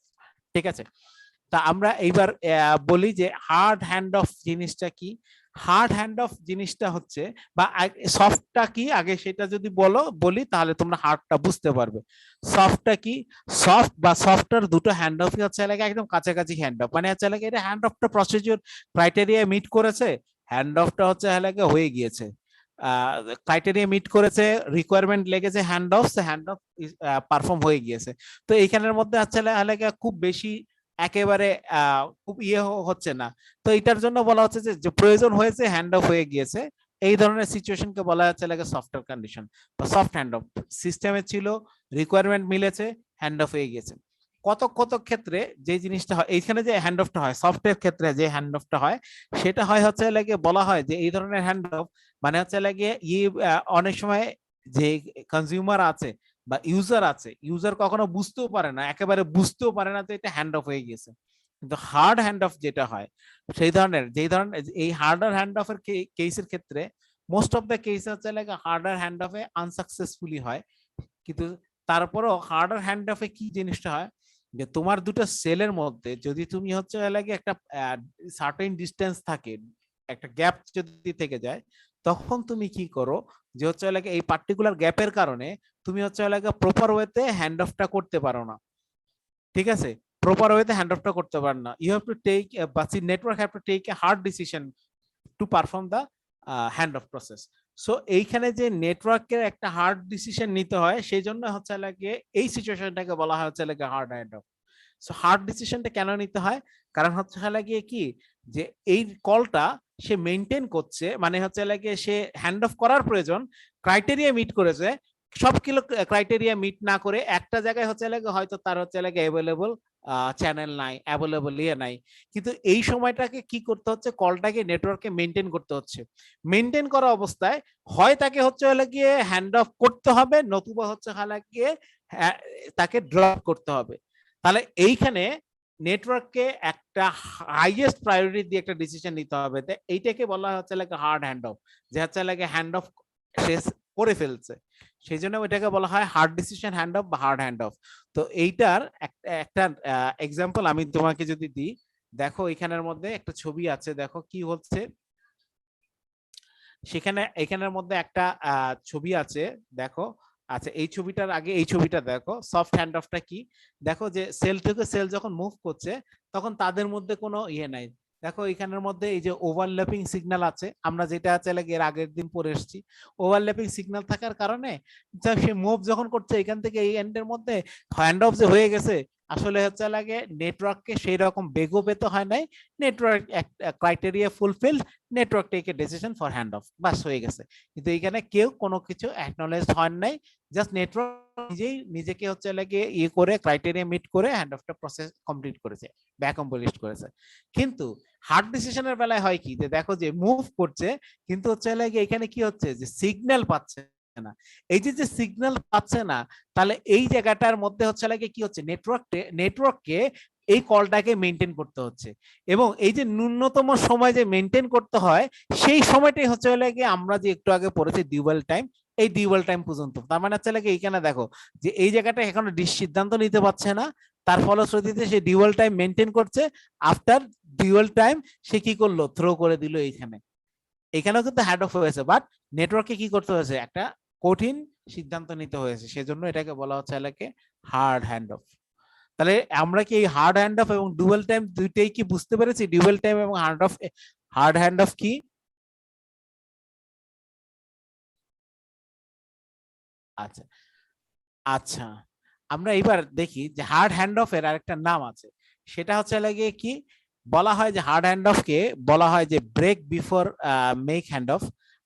ঠিক আছে, তা আমরা এইবার বলি যে হার্ড হ্যান্ড অফ জিনিসটা কি। হার্ড হ্যান্ড অফ জিনিসটা হচ্ছে, বা সফটটা কি আগে সেটা যদি বলি তাহলে তোমরা হার্ডটা বুঝতে পারবে। সফটটা কি, সফট বা সফটওয়্যার দুটো হ্যান্ড অফই হচ্ছে লাগে একদম কাছাকাছি হ্যান্ড অফ, মানে হচ্ছে লাগে এটা হ্যান্ড অফটা প্রসিডিউর ক্রাইটেরিয়া মিট করেছে, হ্যান্ড অফটা হচ্ছে লাগে হয়ে গিয়েছে। ক্রাইটেরিয়া মিট করেছে, রিকোয়ারমেন্ট লেগেছে, হ্যান্ড অফ পারফর্ম হয়ে গিয়েছে। তো এইখানের মধ্যে হচ্ছে লাগে খুব বেশি একেবারে খুব হচ্ছে না। তো এটার জন্য বলা হচ্ছে যে প্রয়োজন হয়েছে, হ্যান্ড অফ হয়ে গিয়েছে, এই ধরনের সিচুয়েশনকে বলা হচ্ছে লাগে সফটওয়্যার কন্ডিশন বা সফট হ্যান্ড অফ। সিস্টেমে ছিল, রিকোয়ারমেন্ট মিলেছে, হ্যান্ড অফ হয়ে গিয়েছে। কত কত ক্ষেত্রে যে জিনিসটা হয় এইখানে যে হ্যান্ড অফটা হয়, সফটওয়্যার ক্ষেত্রে যে হ্যান্ড অফটা হয় সেটা হয় হচ্ছে লাগে বলা হয় যে এই ধরনের হ্যান্ড অফ মানে হচ্ছে লাগে অনেক সময় যে কনজিউমার আছে বা ইউজার আছে, ইউজার কখনো বুঝতেও পারে না, একেবারে বুঝতেও পারে না যে এটা হ্যান্ড অফ হয়ে গেছে। কিন্তু হার্ড হ্যান্ড অফ যেটা হয় সেই ধরনের, যেই ধরনের এই হার্ডার হ্যান্ড অফ এর কেসের ক্ষেত্রে মোস্ট অফ দ্য কেস হচ্ছে লাগে হার্ডার হ্যান্ড অফে আনসাকসেসফুলি হয়। কিন্তু তারপরও হার্ডার হ্যান্ড অফে কি জিনিসটা হয় যে তোমার দুটো সেলের মধ্যে যদি তুমি হচ্ছে লাগে একটা সার্টেন ডিস্টেন্স থাকে, একটা গ্যাপ যদি থেকে যায়, তখন তুমি কি করো যে হচ্ছে লাগে এই পার্টিকুলার গ্যাপের কারণে তুমি হচ্ছে লাগে প্রপার ওয়েতে হ্যান্ড অফটা করতে পারো না। ঠিক আছে, প্রপার ওয়েতে হ্যান্ড অফটা করতে পারো না, you have to take but network have to take a hard decision to perform the hand off process. So এইখানে যে নেটওয়ার্কের একটা হার্ড ডিসিশন নিতে হয় সেই জন্য হচ্ছে লাগে এই সিচুয়েশনটাকে বলা হয় হচ্ছে লাগে hard hand of. So hard ডিসিশনটা কেন নিতে হয়, কারণ হচ্ছে লাগিয়ে কি যে এই কলটা সে মেনটেন করছে, মানে হচ্ছে লাগে সে হ্যান্ড অফ করার প্রয়োজন, ক্রাইটেরিয়া মিট করেছে, সবগুলো ক্রাইটেরিয়া মিট না করে একটা জায়গায় হচ্ছে লাগে হয়তো তার হচ্ছে লাগে অ্যাভেলেবল চ্যানেল নাই, অ্যাভেলেবল নাই, কিন্তু এই সময়টাকে কি করতে হচ্ছে, কলটাকে নেটওয়ার্কে মেনটেন করতে হচ্ছে। মেনটেন করা অবস্থায় হয় তাকে হচ্ছে গিয়ে হ্যান্ড অফ করতে হবে, নতুবা হচ্ছে গিয়ে তাকে ড্রপ করতে হবে। তাহলে এইখানে নেটওয়ার্ককে একটা হাইয়েস্ট প্রায়োরিটি দিয়ে একটা ডিসিশন নিতে হবে, এইটাকে বলা হচ্ছে লাগে হার্ড হ্যান্ড অফ, যে হচ্ছে লাগে হ্যান্ড অফ শেষ করে ফেলছে, সেই জন্য ওইটাকে বলা হয় হার্ড ডিসিশন হ্যান্ড অফ বা হার্ড হ্যান্ড অফ। তো এইটার একটা এক্সাম্পল আমি তোমাকে যদি দিই, দেখো এখানের মধ্যে একটা ছবি আছে, দেখো কি হচ্ছে সেখানে, এখানের মধ্যে একটা ছবি আছে, দেখো। আচ্ছা, এই ছবিটার আগে এই ছবিটা দেখো, সফট হ্যান্ড অফটা কি, দেখো যে সেল থেকে সেল যখন মুভ করছে তখন তাদের মধ্যে কোনো নাই। দেখো এখানের মধ্যে এই যে ওভারল্যাপিং সিগন্যাল আছে, আমরা যেটা আছে এর আগের দিন পড়ে এসেছি, ওভারল্যাপিং সিগন্যাল থাকার কারণে সে মুভ যখন করছে এখান থেকে এই এন্ডের মধ্যে হ্যান্ড অফ যে হয়ে গেছে, আসলে হচ্ছে লাগে নেটওয়ার্ককে সেই রকম বেগও পেতে হয় নাই, network criteria fulfil, network take a decision for hand off, বাস হয়ে গেছে। কিন্তু এখানে কেউ কোনো কিছু অ্যাকনোলেজ হন নাই, জাস্ট নেটওয়ার্ক নিজেই নিজেকে হচ্ছে লাগে করে ক্রাইটেরিয়া মিট করে হ্যান্ড অফটা প্রসেস কমপ্লিট করেছে বা অ্যাকমপ্লিশ করেছে। কিন্তু হার্ড ডিসিশনের বেলায় হয় কি, যে দেখো যে মুভ করছে কিন্তু হচ্ছে লাগে এখানে কি হচ্ছে যে সিগন্যাল পাচ্ছে না, এই যে সিগন্যাল পাচ্ছে না, তাহলে এই জায়গাটার মধ্যে হচ্ছে লাগে কি হচ্ছে, নেটওয়ার্ককে এই কলটাকে মেনটেন করতে হচ্ছে, এবং এই যে ন্যূনতম সময় যে মেনটেন করতে হয় সেই সময়টাই হচ্ছে লাগে আমরা যে একটু আগে পড়েছি ডিউয়াল টাইম, এই ডিউয়াল টাইম পর্যন্ত। তার মানে হচ্ছে লাগে এইখানে দেখো যে এই জায়গাটা এখনো সিদ্ধান্ত নিতে পারছে না, তার ফলশ্রুতিতে সে ডিউয়াল টাইম মেনটেন করছে, আফটার ডিউয়াল টাইম সে কি করলো, থ্রো করে দিল এইখানে। এখানেও কিন্তু হ্যান্ড অফ হয়েছে, বাট নেটওয়ার্কে কি করতে হয়েছে, একটা কঠিন সিদ্ধান্ত নিতে হয়েছে, সেজন্য এটাকে বলা হচ্ছে এলাকে হার্ড হ্যান্ড অফ। তাহলে আমরা কি এই হার্ড হ্যান্ড অফ এবং ডুয়াল টাইম দুইটাই কি বুঝতে পেরেছি, ডুয়াল টাইম এবং হার্ড হ্যান্ড অফ কি? আচ্ছা আচ্ছা, আমরা এবার দেখি যে হার্ড হ্যান্ড অফ এর আরেকটা নাম আছে, সেটা হচ্ছে লাগে কি, বলা হয় যে হার্ড হ্যান্ড অফ কে বলা হয় যে break before make hand off,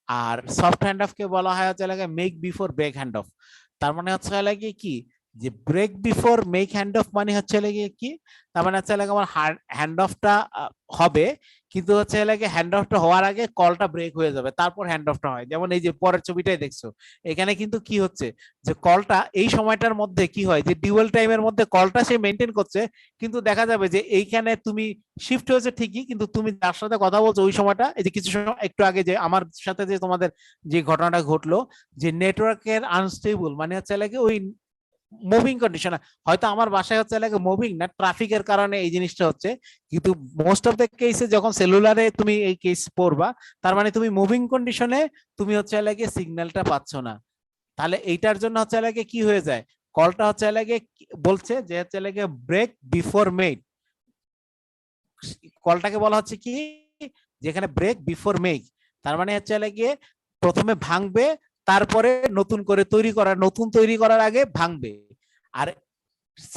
আর সফট হ্যান্ড অফ কে বলা হয় হচ্ছে লাগে make before break hand off. তার মানে হচ্ছে লাগে কি যে break before make hand off মানে হচ্ছে লাগে কি, তার মানে হচ্ছে লাগে আমার হ্যান্ড অফটা হবে, কিন্তু হচ্ছে লাগে হ্যান্ড অফটা হওয়ার আগে কলটা ব্রেক হয়ে যাবে, তারপর হ্যান্ড অফটা হয়। যেমন এই যে পরের ছবিটাই দেখছো, এখানে কিন্তু কি হচ্ছে যে কলটা এই সময়টার মধ্যে কি হয় যে ডিউয়াল টাইমের মধ্যে কলটা সে মেনটেন করছে, কিন্তু দেখা যাবে যে এইখানে তুমি শিফট হয়েছে ঠিকই, কিন্তু তুমি যার সাথে কথা বলছো ওই সময়টা, এই যে কিছু সময় একটু আগে যে আমার সাথে যে তোমাদের যে ঘটনাটা ঘটলো, যে নেটওয়ার্কের আনস্টেবল মানে হচ্ছে লাগে ওই মুভিং কন্ডিশন, হয়তো আমার বাসায় হচ্ছে লাগে মুভিং না, ট্রাফিকের কারণে এই জিনিসটা হচ্ছে, কিন্তু মোস্ট অফ দ্য কেসে যখন সেলুলারে তুমি এই কেস পড়বা, তার মানে তুমি মুভিং কন্ডিশনে তুমি হচ্ছে লাগে সিগন্যালটা পাচ্ছ না। তাহলে এইটার জন্য হচ্ছে লাগে কি হয়ে যায়, কলটা হচ্ছে লাগে বলছে যে হচ্ছে লাগে ব্রেক বিফোর মেড, কলটাকে বলা হচ্ছে কি যেখানে ব্রেক বিফোর মেক, তার মানে হচ্ছে লাগে প্রথমে ভাঙবে, তারপরে নতুন করে তৈরি করার, নতুন তৈরি করার আগে ভাঙবে। আর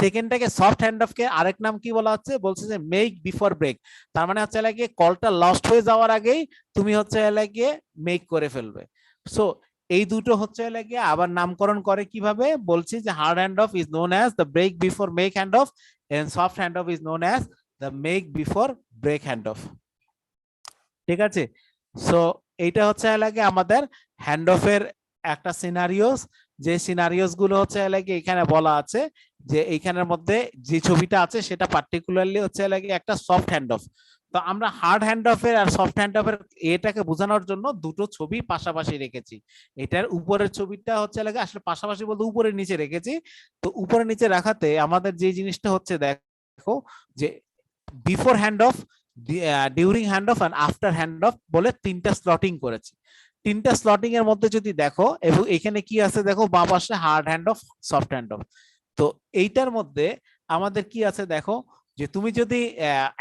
সেকেন্ডটাকে সফট হ্যান্ড অফ কে আরেক নাম কি বলা হচ্ছে, বলছে যে মেক বিফোর ব্রেক, তার মানে হচ্ছে লাগে কলটা লস্ট হয়ে যাওয়ার আগেই তুমি হচ্ছে লাগে মেক করে ফেলবে। সো এই দুটো হচ্ছে লাগে আবার নামকরণ করে কিভাবে, বলছি যে hard hand off is known as the break before make hand off, and soft hand off is known as the make before break hand off. ঠিক আছে, সো এইটা হচ্ছে লাগে আমাদের হ্যান্ড অফের একটা সিনারিওস, যে সিনারিওস গুলো হচ্ছে লাগে এখানে বলা আছে, যে এইখানের মধ্যে যে ছবিটা আছে সেটা পার্টিকুলারলি হচ্ছে লাগে একটা সফট হ্যান্ড অফ। তো আমরা হার্ড হ্যান্ড অফের আর সফট হ্যান্ড অফের এটাকে বোঝানোর জন্য দুটো ছবি পাশাপাশি রেখেছি। এটার উপরের ছবিটা হচ্ছে লাগে আসলে পাশাপাশি বলতে উপরে নিচে রেখেছি। তো উপরে নিচে রাখাতে আমাদের যে জিনিসটা হচ্ছে দেখো যে before hand off, during hand off and after hand off বলে তিনটা স্লটিং করেছি। তিনটা স্লটিং এর মধ্যে যদি দেখো, এবং এখানে কি আছে দেখো বাম পাশে hard hand off, soft hand of. তো এইটার মধ্যে আমাদের কি আছে দেখো, যে তুমি যদি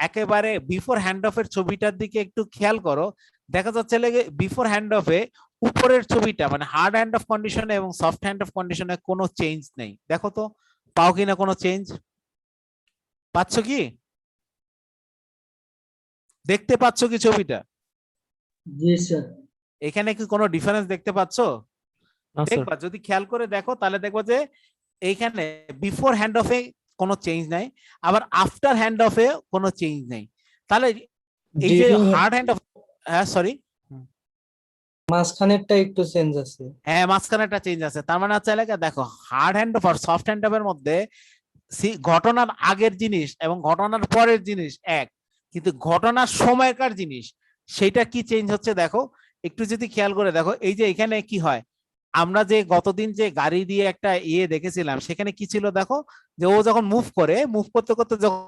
একেবারে বিফোর হ্যান্ড অফ এর ছবিটার দিকে একটু খেয়াল করো, দেখা যাচ্ছে লাগে বিফোর হ্যান্ড অফে উপরের ছবিটা মানে হার্ড হ্যান্ড অফ কন্ডিশনে এবং সফট হ্যান্ড অফ কন্ডিশনে কোনো চেঞ্জ নেই। দেখো তো পাও কিনা কোনো চেঞ্জ, পাচ্ছ কি, দেখতে পাচ্ছ কি ছবিটা, জি স্যার। এখানে কি কোনো ডিফারেন্স দেখতে পাচ্ছ? দেখবা যদি খেয়াল করে দেখো তাহলে দেখবো যে এইখানে বিফোর হ্যান্ড অফে কোনো চেঞ্জ নাই, আবার আফটার হ্যান্ড অফে কোনো চেঞ্জ নাই। তাহলে এই যে হার্ড হ্যান্ড অফ, হ্যাঁ সরি, মাঝখানেরটা একটু চেঞ্জ আছে। হ্যাঁ মাঝখানে একটা চেঞ্জ আছে। তার মানে হচ্ছে দেখো হার্ড হ্যান্ড অফ আর সফট হ্যান্ড অফ এর মধ্যে ঘটনার আগের জিনিস এবং ঘটনার পরের জিনিস এক, কিন্তু ঘটনার সময়কার জিনিস সেটা কি চেঞ্জ হচ্ছে দেখো, একটু যদি খেয়াল করে দেখো, এই যে এখানে কি হয়, আমরা যে গতদিন যে গাড়ি দিয়ে একটা ইয়ে দেখেছিলাম সেখানে কি ছিল দেখো, যে ও যখন মুভ করতে করতে যখন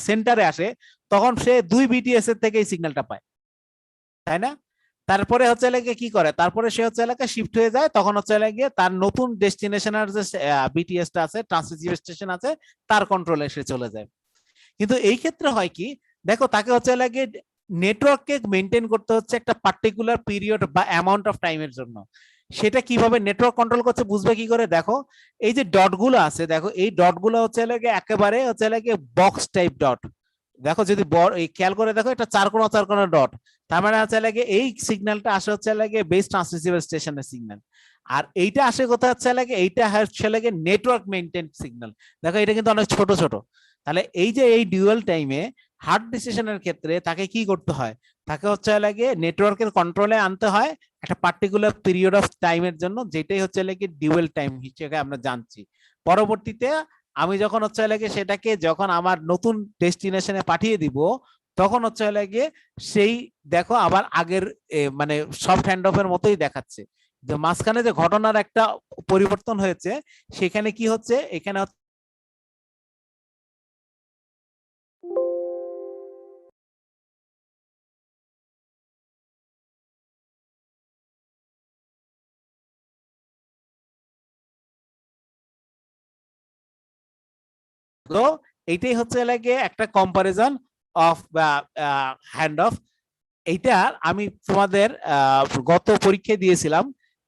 সেন্টারে আসে তখন সে 2 বিটিএস এর থেকে এই সিগন্যালটা পায়, তাই না? তারপরে হচ্ছে লাগে কি করে, তারপরে সে হচ্ছে এলাকা শিফট হয়ে যায়, তখন হচ্ছে লাগে তার নতুন ডেস্টিনেশনের যে বিটিএসটা আছে, ট্রান্সিটিভ স্টেশন আছে, তার কন্ট্রোলে সে চলে যায়। কিন্তু এই ক্ষেত্রে হয় কি দেখো, তাকে হচ্ছে লাগে নেটওয়ার্ককে মেনটেন করতে হচ্ছে একটা পার্টিকুলার পিরিয়ড বা অ্যামাউন্ট অফ টাইমের জন্য। সেটা কিভাবে নেটওয়ার্ক কন্ট্রোল করছে বুঝবে কি করে, দেখো এই যে ডট গুলো আছে, দেখো এই ডট গুলো হচ্ছে লাগে একেবারে হচ্ছে লাগে বক্স টাইপ ডট। দেখো যদি খেয়াল করে দেখো, এটা 4 কোণা 4 কোণা ডট, তার মানে হচ্ছে লাগে এই সিগন্যালটা আসে হচ্ছে লাগে বেস ট্রান্সমিসিভ স্টেশনের সিগন্যাল। আর এইটা আসে কোথায় হচ্ছে লাগে, এইটা হচ্ছে লাগে নেটওয়ার্ক মেইনটেইন সিগন্যাল। দেখো এটা কিন্তু অনেক ছোট ছোট। তাহলে এই যে এই ডিউয়াল টাইমে হার্ড ডিসিশনের ক্ষেত্রে তাকে কি করতে হয়, তাকে হচ্ছে লাগে নেটওয়ার্কের কন্ট্রোলে আনতে হয় একটা পার্টিকুলার পিরিয়ড অফ টাইমের জন্য, যেটাই হচ্ছে লাগে ডিউয়াল টাইম হিসেবে আমরা জানছি। পরবর্তীতে আমি যখন হচ্ছে লাগে সেটাকে যখন আমার নতুন ডেস্টিনেশনে পাঠিয়ে দিব, তখন হচ্ছে লাগে সেই দেখো আবার আগের মানে সফট হ্যান্ড অফ এর মতোই দেখাচ্ছে, যে মাঝখানে যে ঘটনার একটা পরিবর্তন হয়েছে সেখানে কি হচ্ছে, এখানে তো এইটাই হচ্ছে লাগে একটা কম্পারিজন অফ হ্যান্ড অফ। এইটা আমি তোমাদের গত পরীক্ষায় দিয়েছিলাম,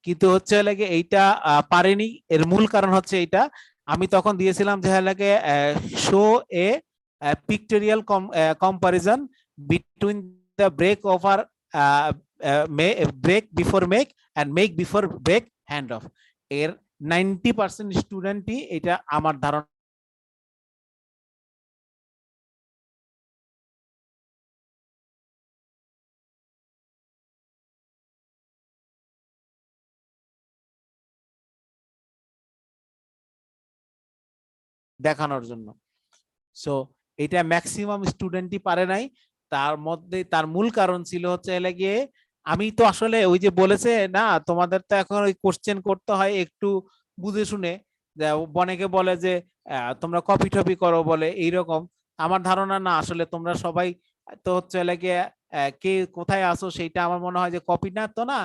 কিন্তু হচ্ছে লাগে এইটা পারেনি। এর মূল কারণ হচ্ছে এইটা, আমি তখন দিয়েছিলাম যে লাগে show A pictorial comparison between the break over break before make and make before break handoff এর 90% স্টুডেন্টই এটা আমার ধারণা দেখানোর জন্য। সো এটা ম্যাক্সিমাম স্টুডেন্টই পারে নাই। তার মধ্যে তার মূল কারণ ছিল হচ্ছে গিয়ে আমি তো আসলে ওই যে বলেছে না তোমাদের তো এখন ওই কোশ্চেন করতে হয় একটু বুঝে শুনে, অনেকে বলে যে তোমরা কপি টপি করো বলে এইরকম। আমার ধারণা না, আসলে তোমরা সবাই তো হচ্ছে গিয়ে কে কোথায় আসো সেইটা আমার মনে হয় যে কপি না তো না,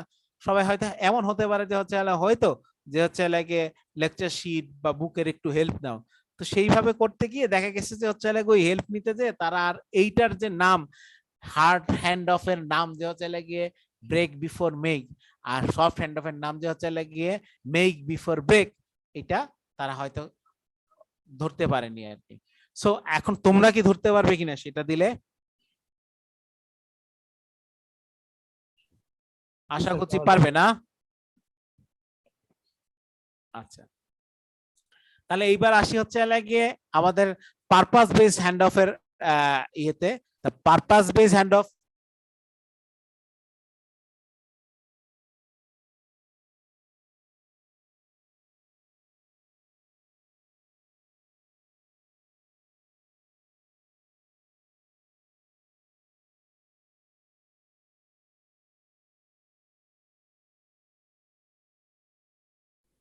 সবাই হয়তো এমন হতে পারে যে হচ্ছে হয়তো যে হচ্ছে গিয়ে লেকচার শিট বা বুকের একটু হেল্প নাও। তো সেইভাবে করতে গিয়ে দেখা গেছে যে হচ্ছে ওই হেল্প নিতে যে তারা আর এইটার যে নাম হার্ড হ্যান্ড অফ এর নাম যে হচ্ছে গিয়ে ব্রেক বিফোর মেক, আর সফট হ্যান্ড অফ এর নাম যে হচ্ছে গিয়ে মেক বিফোর ব্রেক, এটা তারা হয়তো ধরতে পারেনি আর কি। সো এখন তোমরা কি ধরতে পারবে কিনা সেটা দিলে আশা করছি পারবে না। আচ্ছা, তাহলে এইবার আসি হচ্ছে গিয়ে আমাদের পারপাস বেস হ্যান্ড অফ এর ইয়েতে। পারপাস বেস হ্যান্ড অফ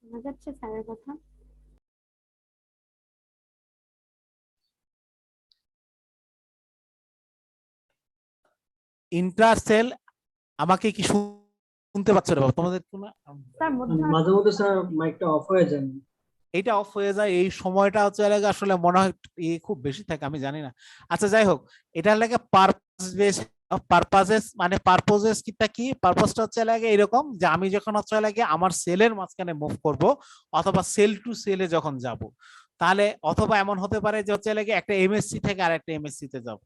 শোনা যাচ্ছে স্যারের কথা? ইন্টারসেল আমাকে কি শুনতে পাচ্ছ রে বাবা? তোমাদের স্যার মাঝে মধ্যে স্যার মাইকটা অফ হয়ে যায়। এটা অফ হয়ে যায় এই সময়টা হচ্ছে আসলে মনে হয় খুব বেশি থাকে, আমি জানি না। আচ্ছা যাই হোক, এটা লাগে পারপাস বেস। পারপাসেস মানে পারপোজেস কিটা কি? পারপাসটা হচ্ছে লাগে এরকম যে আমি যখন হচ্ছে লাগে আমার সেলের মাঝখানে মুভ করব অথবা সেল টু সেলে যখন যাব, তাহলে অথবা এমন হতে পারে যে হচ্ছে লাগে একটা এমএসসি থেকে আরেকটা এমএসসি তে যাব।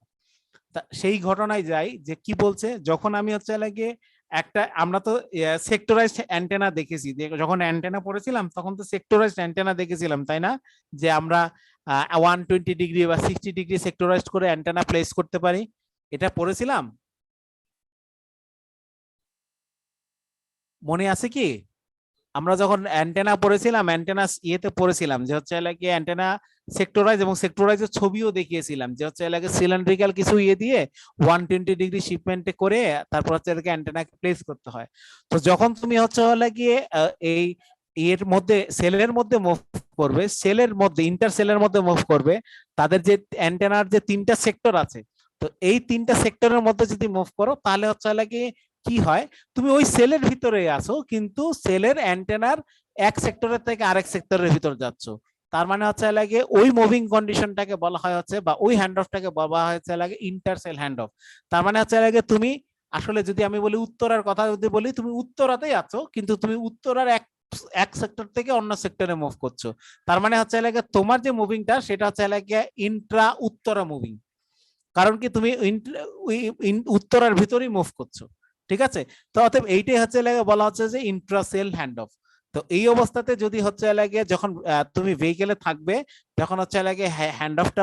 সেই ঘটনায় যাই যে কি বলছে, যখন আমি হচ্ছে লাগে একটা, আমরা তো সেক্টরাইজড অ্যান্টেনা দেখেছি, যখন অ্যান্টেনা পড়েছিলাম তখন তো সেক্টরাইজড অ্যান্টেনা দেখেছিলাম তাই না, যে আমরা 120 ডিগ্রি বা 60 ডিগ্রি সেক্টরাইজড করে অ্যান্টেনা প্লেস করতে পারি, এটা পড়েছিলাম। মনে আছে কি? আমরা যখন অ্যান্টেনা পড়েছিলাম, অ্যান্টেনা ইয়েতে পড়েছিলাম যে হচ্ছে লাগে অ্যান্টেনা সেক্টরাইজ এবং সেক্টরাইজের ছবিও দেখিয়েছিলাম যে হচ্ছে লাগে সিলিন্ড্রিক্যাল কিছু ইয়ে দিয়ে 120 ডিগ্রি শিপমেন্টে করে তারপর হচ্ছে অ্যান্টেনাকে প্লেস করতে হয়। তো যখন তুমি হচ্ছে লাগিয়ে এই এর মধ্যে সেলের মধ্যে মুভ করবে, সেলের মধ্যে ইন্টার সেলের মধ্যে মুভ করবে, তাদের যে অ্যান্টেনার যে 3টা সেক্টর আছে, তো এই 3টা সেক্টরের মধ্যে যদি মুভ করো তাহলে হচ্ছে লাগিয়ে কি হয়, তুমি ওই সেলের ভিতরে আছো কিন্তু সেলের অ্যান্টেনার এক সেক্টরের থেকে আরেক সেক্টরের ভিতর যাচ্ছ। তার মানে হচ্ছে লাগে ওই মুভিং কন্ডিশনটাকে বলা হয় হচ্ছে, বা ওই হ্যান্ড অফটাকে বলা হচ্ছে লাগে ইন্টার সেল হ্যান্ড অফ। তার মানে হচ্ছে লাগে তুমি আসলে যদি আমি বলি উত্তরার কথা যদি বলি, তুমি উত্তরাতেই আছো কিন্তু তুমি উত্তরার এক এক সেক্টর থেকে অন্য সেক্টরে মুভ করছো। তার মানে হচ্ছে লাগে তোমার যে মুভিংটা সেটা হচ্ছে লাগে ইন্ট্রা উত্তরা মুভিং, কারণ কি তুমি উত্তরার ভিতরেই মুভ করছো। ঠিক আছে, তো অতএব এইটাই হচ্ছে লাগে বলা হচ্ছে যে ইন্ট্রাসেল হ্যান্ড অফ। তো এই অবস্থাতে যদি হচ্ছে লাগে যখন তুমি ভেহিকেলে থাকবে, যখন হচ্ছে লাগে হ্যান্ড অফটা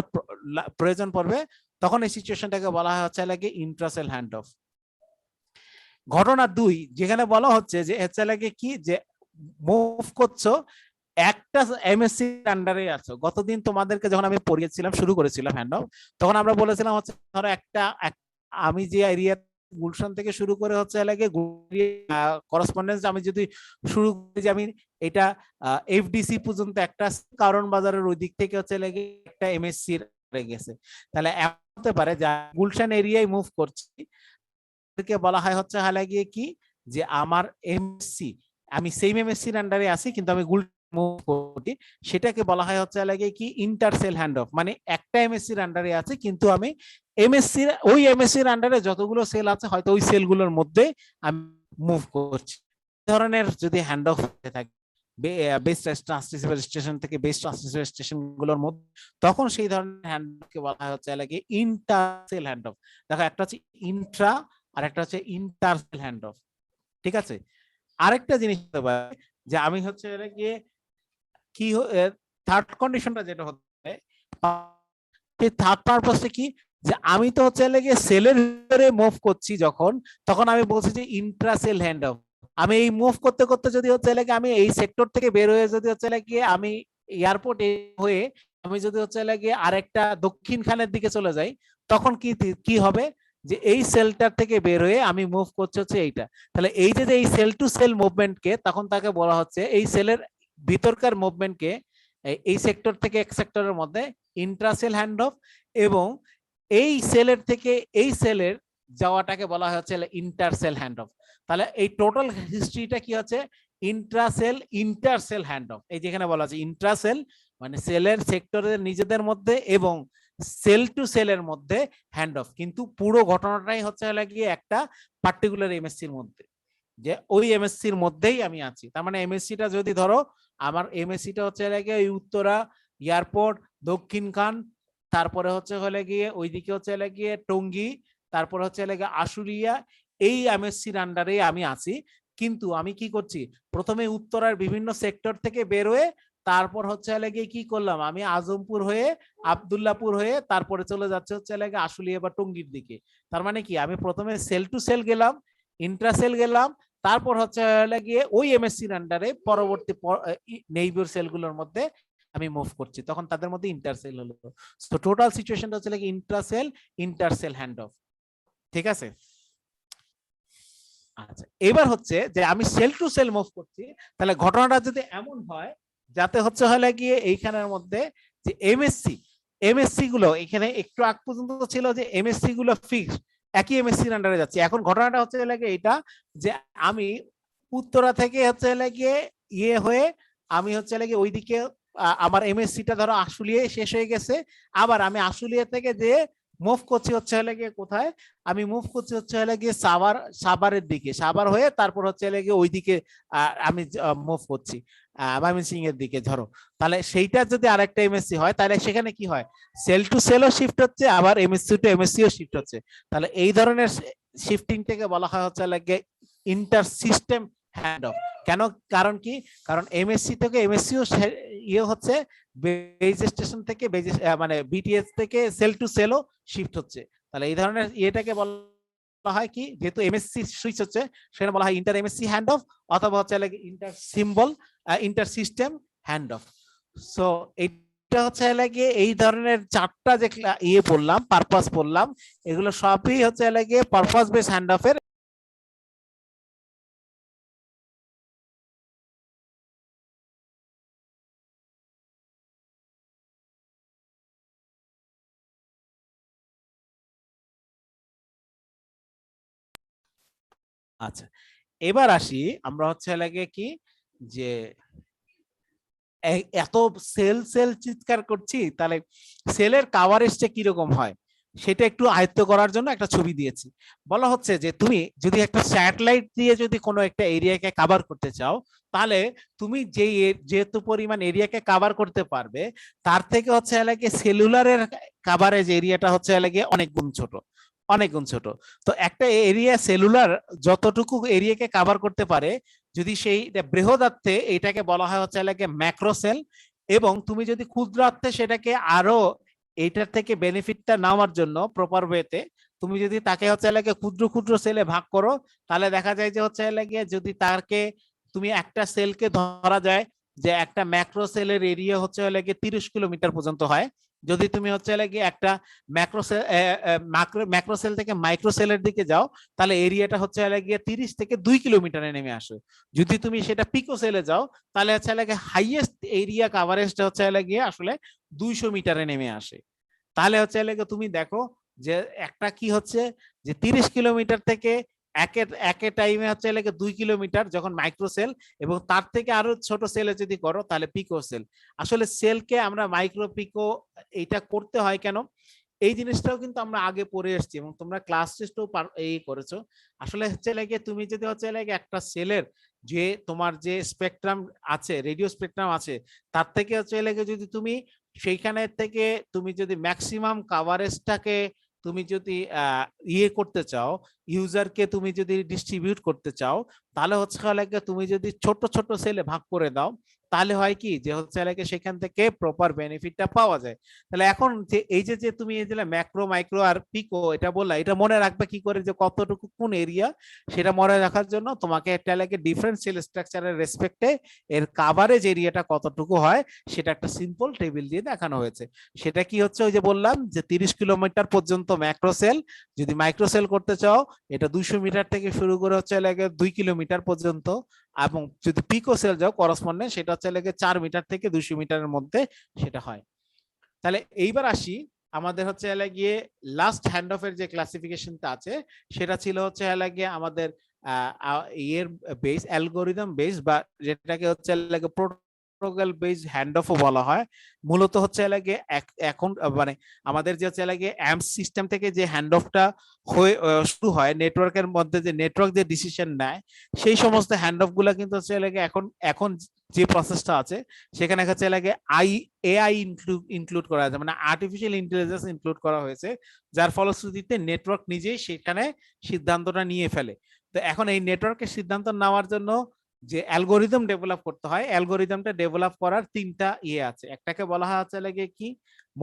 প্রয়োজন পড়বে, তখন এই সিচুয়েশনটাকে বলা হয় হচ্ছে লাগে ইন্ট্রাসেল হ্যান্ড অফ। ঘটনা 2 যেখানে বলা হচ্ছে যে হচ্ছে লাগে কি, যে মুভ করছো একটা এমএসসি আন্ডারে আছো। গতদিন তোমাদেরকে যখন আমি পড়িয়েছিলাম, শুরু করেছিলাম হ্যান্ড অফ, তখন আমরা বলেছিলাম হচ্ছে ধরো একটা আমি যে এরিয়া গুলশান থেকে শুরু করে হচ্ছে লাগে করসপন্ডেন্স আমি যদি শুরু করি যে আমি এটা এফডিসি পর্যন্ত একটা, কারণ বাজারের ওই দিক থেকে হচ্ছে লাগে একটা এমএসসি গেছে, তাহলে এমন হতে পারে যে গুলশান এরিয়ায় মুভ করছি, বলা হয় হচ্ছে লাগিয়ে কি যে আমার এমএসসি, আমি সেম এমএসসির আন্ডারে আছি কিন্তু আমি মুভ করি, সেটাকে বলা হয় হচ্ছে লাগে কি ইন্টারসেল হ্যান্ড অফ। মানে একটা এমএসসির আন্ডারে আছে কিন্তু আমি এমএসসির ওই এমএসসির আন্ডারে যতগুলো সেল আছে হয়তো ওই সেলগুলোর মধ্যে আমি মুভ করছি, ধরনের যদি হ্যান্ড অফ হয়ে থাকে। বেস ট্রান্সরিসিভার স্টেশন থেকে বেস ট্রান্সরিসিভার স্টেশন গুলোর মধ্যে, তখন সেই ধরনের হ্যান্ডঅফকে বলা হয় হচ্ছে লাগে ইন্টারসেল হ্যান্ডঅফ। দেখো একটা হচ্ছে ইন্ট্রা আর একটা হচ্ছে ইন্টারসেল হ্যান্ডঅফ, ঠিক আছে। আরেকটা জিনিস হতে পারে যে আমি হচ্ছে গিয়ে কি থার্ড কন্ডিশনটা যেটা হচ্ছে, সেই থার্ড পারপাসটা কি, যে আমি তো হচ্ছে লাগে সেলের ভিতরে মুভ করছি যখন, তখন আমি বলছি যে ইন্ট্রাসেল হ্যান্ডঅফ। আমি এই মুভ করতে করতে যদি হচ্ছে লাগে আমি এই সেক্টর থেকে বের হয়ে যদি হচ্ছে লাগে আমি এয়ারপোর্ট হয়ে আমি যদি হচ্ছে লাগে আরেকটা দক্ষিণ খানের দিকে চলে যাই, তখন কি কি হবে, যে এই সেলটার থেকে বের হয়ে আমি মুভ করছি হচ্ছে এইটা। তাহলে এই যে এই সেল টু সেল মুভমেন্টকে তখন তাকে বলা হচ্ছে এই সেলের ভিতরকার মুভমেন্টকে এই সেক্টর থেকে এক সেক্টরের মধ্যে ইন্ট্রাসেল হ্যান্ডঅফ, এবং এই সেলের থেকে এই সেলের যাওয়াটাকে বলা হচ্ছে ইন্টারসেল হ্যান্ডঅফ। তাহলে এই টোটাল হিস্ট্রিটা কি হচ্ছে ইন্ট্রাসেল ইন্টারসেল হ্যান্ডঅফ। এই যেখানে বলা আছে ইন্ট্রাসেল মানে সেলের সেক্টরের নিজেদের মধ্যে এবং সেল টু সেলের মধ্যে হ্যান্ডঅফ, কিন্তু পুরো ঘটনাটাই হচ্ছে লাগিয়ে একটা পার্টিকুলার এমএসসির মধ্যে, যে ওই এমএসসির মধ্যেই আমি আছি। তার মানে এমএসসিটা যদি ধরো আমার এমএসসিটা হচ্ছে লাগিয়ে ওই উত্তরা এয়ারপোর্ট, দক্ষিণ খান, তারপরে হচ্ছে হলে গিয়ে ওইদিকে হচ্ছে লাগিয়ে টঙ্গী, তারপরে হচ্ছে লাগিয়ে আশুলিয়া, এই এমএসসির আন্ডারে আমি আছি। কিন্তু আমি কি করছি, প্রথমে উত্তরার বিভিন্ন সেক্টর থেকে বের হয়ে তারপর হচ্ছে লাগিয়ে কি করলাম, আমি আজমপুর হয়ে আব্দুল্লাপুর হয়ে তারপরে চলে যাচ্ছে হচ্ছে লাগিয়ে আশুলিয়া বা টঙ্গীর দিকে। তার মানে কি আমি প্রথমে সেল টু সেল গেলাম, ইন্ট্রাসেল গেলাম, তারপর হচ্ছে লাগিয়ে ওই এমএসসির আন্ডারে পরবর্তী নেইবার সেলগুলোর মধ্যে আমি মুভ করছি, তখন তাদের মধ্যে ইন্টারসেল হলো। সো টোটাল সিচুয়েশনটা হচ্ছে লাগে ইন্ট্রাসেল ইন্টারসেল হ্যান্ড অফ, ঠিক আছে। আচ্ছা, এবার হচ্ছে যে আমি সেল টু সেল মুভ করছি, তাহলে ঘটনাটা যদি এমন হয় যাতে হচ্ছে হলে গিয়ে এইখানের মধ্যে যে এমএসসি গুলো এখানে একটু আগ পর্যন্ত ছিল যে এমএসসি গুলো ফিক্স একই এমএসসির আন্ডারে যাচ্ছে, এখন ঘটনাটা হচ্ছে লাগে এটা যে আমি উত্তরা থেকে হচ্ছে লাগে ইয়ে হয়ে আমি হচ্ছে লাগে ওইদিকে আমার এমএসসিটা ধরো আশুলিয়ায় শেষ হয়ে গেছে, আবার আমি আশুলিয়া থেকে যে মুভ করছি হচ্ছে গিয়ে কোথায়, আমি মুভ করছি হচ্ছে গিয়ে সাভারের দিকে, সাভার হয়ে তারপর হচ্ছে গিয়ে ওইদিকে আমি মুভ করছি ময়মনসিংহ এর দিকে ধরো। তাহলে সেইটা যদি আরেকটা এমএসসি হয় তাহলে সেখানে কি হয়, সেল টু সেলও শিফট হচ্ছে আবার এমএসসি টু এমএসসিও শিফট হচ্ছে। তাহলে এই ধরনের শিফটিংটাকে বলা হয় হচ্ছে গিয়ে ইন্টার সিস্টেম হ্যান্ড অফ। কেন, কারণ কি, কারণ এমএসসি থেকে এমএসসিও ইয়ে হচ্ছে বেজ স্টেশন থেকে মানে বিটিএস থেকে সেল টু সেলও শিফট হচ্ছে। তাহলে এই ধরনের ইয়েটাকে বলা হয় কি, যেহেতু এমএসসি সুইচ হচ্ছে সেটা বলা হয় ইন্টার এমএসসি হ্যান্ড অফ, অথবা হচ্ছে inter symbol inter system hand of. So এটা হচ্ছে গিয়ে এই ধরনের চারটা যে ইয়ে বললাম পারপাস বললাম, এগুলো সবই হচ্ছে গিয়ে পারপাস বেস হ্যান্ড অফ এর আচ্ছা। এবার আসি আমরা হচ্ছে লাগে কি, যে এত সেল সেল চিৎকার করছি, তাহলে সেলের কাভারেজটা কিরকম হয় সেটা একটু আয়ত্ত করার জন্য একটা ছবি দিয়েছি। বলা হচ্ছে যে তুমি যদি একটা স্যাটেলাইট দিয়ে যদি কোনো একটা এরিয়াকে কভার করতে চাও, তাহলে তুমি যেহেতু পরিমাণ এরিয়াকে কভার করতে পারবে তার থেকে হচ্ছে লাগে সেলুলারের কভারেজ এরিয়াটা হচ্ছে লাগে অনেক গুণ ছোট, অনেক গুণ ছোট। তো একটা এরিয়া সেলুলার যতটুকু এরিয়াকে কভার করতে পারে, যদি সেই বৃহদার্থে এটাকে বলা হয় হচ্ছে লাগে ম্যাক্রোসেল, এবং তুমি যদি ক্ষুদ্রার্থে সেটাকে আরো এইটার থেকে বেনিফিটটা নেওয়ার জন্য প্রপার ওয়েতে তুমি যদি তাকে হচ্ছে লাগে ক্ষুদ্র ক্ষুদ্র সেলে ভাগ করো, তাহলে দেখা যায় যে হচ্ছে লাগে যদি তাকে তুমি একটা সেলকে ধরা যায় যে একটা ম্যাক্রো সেলের এরিয়া হচ্ছে লাগে 30 কিলোমিটার পর্যন্ত হয়, যদি তুমি হচ্ছে লাগে একটা ম্যাক্রো সেল থেকে মাইক্রো সেলের দিকে যাও তাহলে এরিয়াটা হচ্ছে লাগে 30 থেকে 2 কিলোমিটারে নেমে আসে। যদি তুমি সেটা পিকো সেলে যাও তাহলে হচ্ছে লাগে হাইয়েস্ট এরিয়া কভারেজটা হচ্ছে লাগে আসলে 200 মিটারে নেমে আসে। তাহলে হচ্ছে লাগে তুমি দেখো যে একটা কি হচ্ছে যে 30 কিলোমিটার থেকে একে টাইমে হচ্ছে লাগে 2 কিলোমিটার যখন মাইক্রো সেল, এবং তার থেকে আরো ছোট সেলে যদি করো তাহলে পিকো সেল। আসলে সেলকে আমরা মাইক্রো পিকো এটা করতে হয় কেন, এই জিনিসটাও কিন্তু আমরা আগে পড়ে এসেছি এবং তোমরা ক্লাস টেস্টও এই করেছো। আসলে হচ্ছে লাগে তুমি যদি হচ্ছে লাগে একটা সেলের যে তোমার যে স্পেকট্রাম আছে, রেডিও স্পেকট্রাম আছে, তার থেকে হচ্ছে লাগে যদি তুমি সেইখানে থেকে তুমি যদি ম্যাক্সিমাম কাভারেজটাকে তুমি যদি ইয়ে করতে চাও, ইউজারকে তুমি যদি ডিস্ট্রিবিউট করতে চাও, তাহলে হচ্ছে লাগে তুমি যদি ছোট ছোট সেলে ভাগ করে দাও, তাহলে হয় কি যে হচ্ছে লাগে সেখান থেকে প্রপার বেনিফিটটা পাওয়া যায়। তাহলে এখন যে এই যে তুমি এই যে ম্যাক্রো, মাইক্রো আর পিকো এটা বললা, এটা মনে রাখবে কি করে যে কতটুকু কোন এরিয়া, সেটা মনে রাখার জন্য তোমাকে একটা লাগে ডিফারেন্ট সেল স্ট্রাকচারের রেসপেক্টে এর কাভারেজ এরিয়াটা কতটুকু হয় সেটা একটা সিম্পল টেবিল দিয়ে দেখানো হয়েছে। সেটা কি হচ্ছে ওই যে বললাম যে 30 কিলোমিটার পর্যন্ত ম্যাক্রো সেল, যদি মাইক্রো সেল করতে চাও এটা 200 মিটার থেকে শুরু করে হচ্ছে লাগে 2 কিলোমিটার পর্যন্ত, এবং যদি পিকো সেল যাও করসপন্ডেন্ট সেটা হচ্ছে লাগে 4 মিটার থেকে 200 মিটারের মধ্যে সেটা হয়। তাহলে এইবার আসি আমাদের হচ্ছে গিয়ে লাস্ট হ্যান্ড অফ এর যে ক্লাসিফিকেশনটা আছে সেটা ছিল হচ্ছে গিয়ে আমাদের এর বেস অ্যালগোরিদম বেস, বা যেটাকে হচ্ছে লাগে প্রোটোকল বেস হ্যান্ড অফও বলা হয়। মূলত হচ্ছে লাগে এখন মানে আমাদের যে হচ্ছে লাগে অ্যাম্প সিস্টেম থেকে যে হ্যান্ড অফটা হয়ে শুরু হয়, নেটওয়ার্কের মধ্যে যে নেটওয়ার্ক যে ডিসিশন নেয় সেই সমস্ত হ্যান্ড অফ গুলা কিন্তু হচ্ছে লাগে এখন এখন যে প্রসেসটা আছে সেখানে হচ্ছে লাগে এআই ইনক্লুড করা আছে, মানে আর্টিফিশিয়াল ইন্টেলিজেন্স ইনক্লুড করা হয়েছে, যার ফলশ্রুতিতে নেটওয়ার্ক নিজেই সেখানে সিদ্ধান্তটা নিয়ে ফেলে। তো এখন এই নেটওয়ার্কের সিদ্ধান্ত নেওয়ার জন্য যে অ্যালগোরিদম ডেভেলপ করতে হয়, অ্যালগোরিদমটা ডেভেলপ করার তিনটা ইয়ে আছে। একটাকে বলা হয় হচ্ছে লাগে কি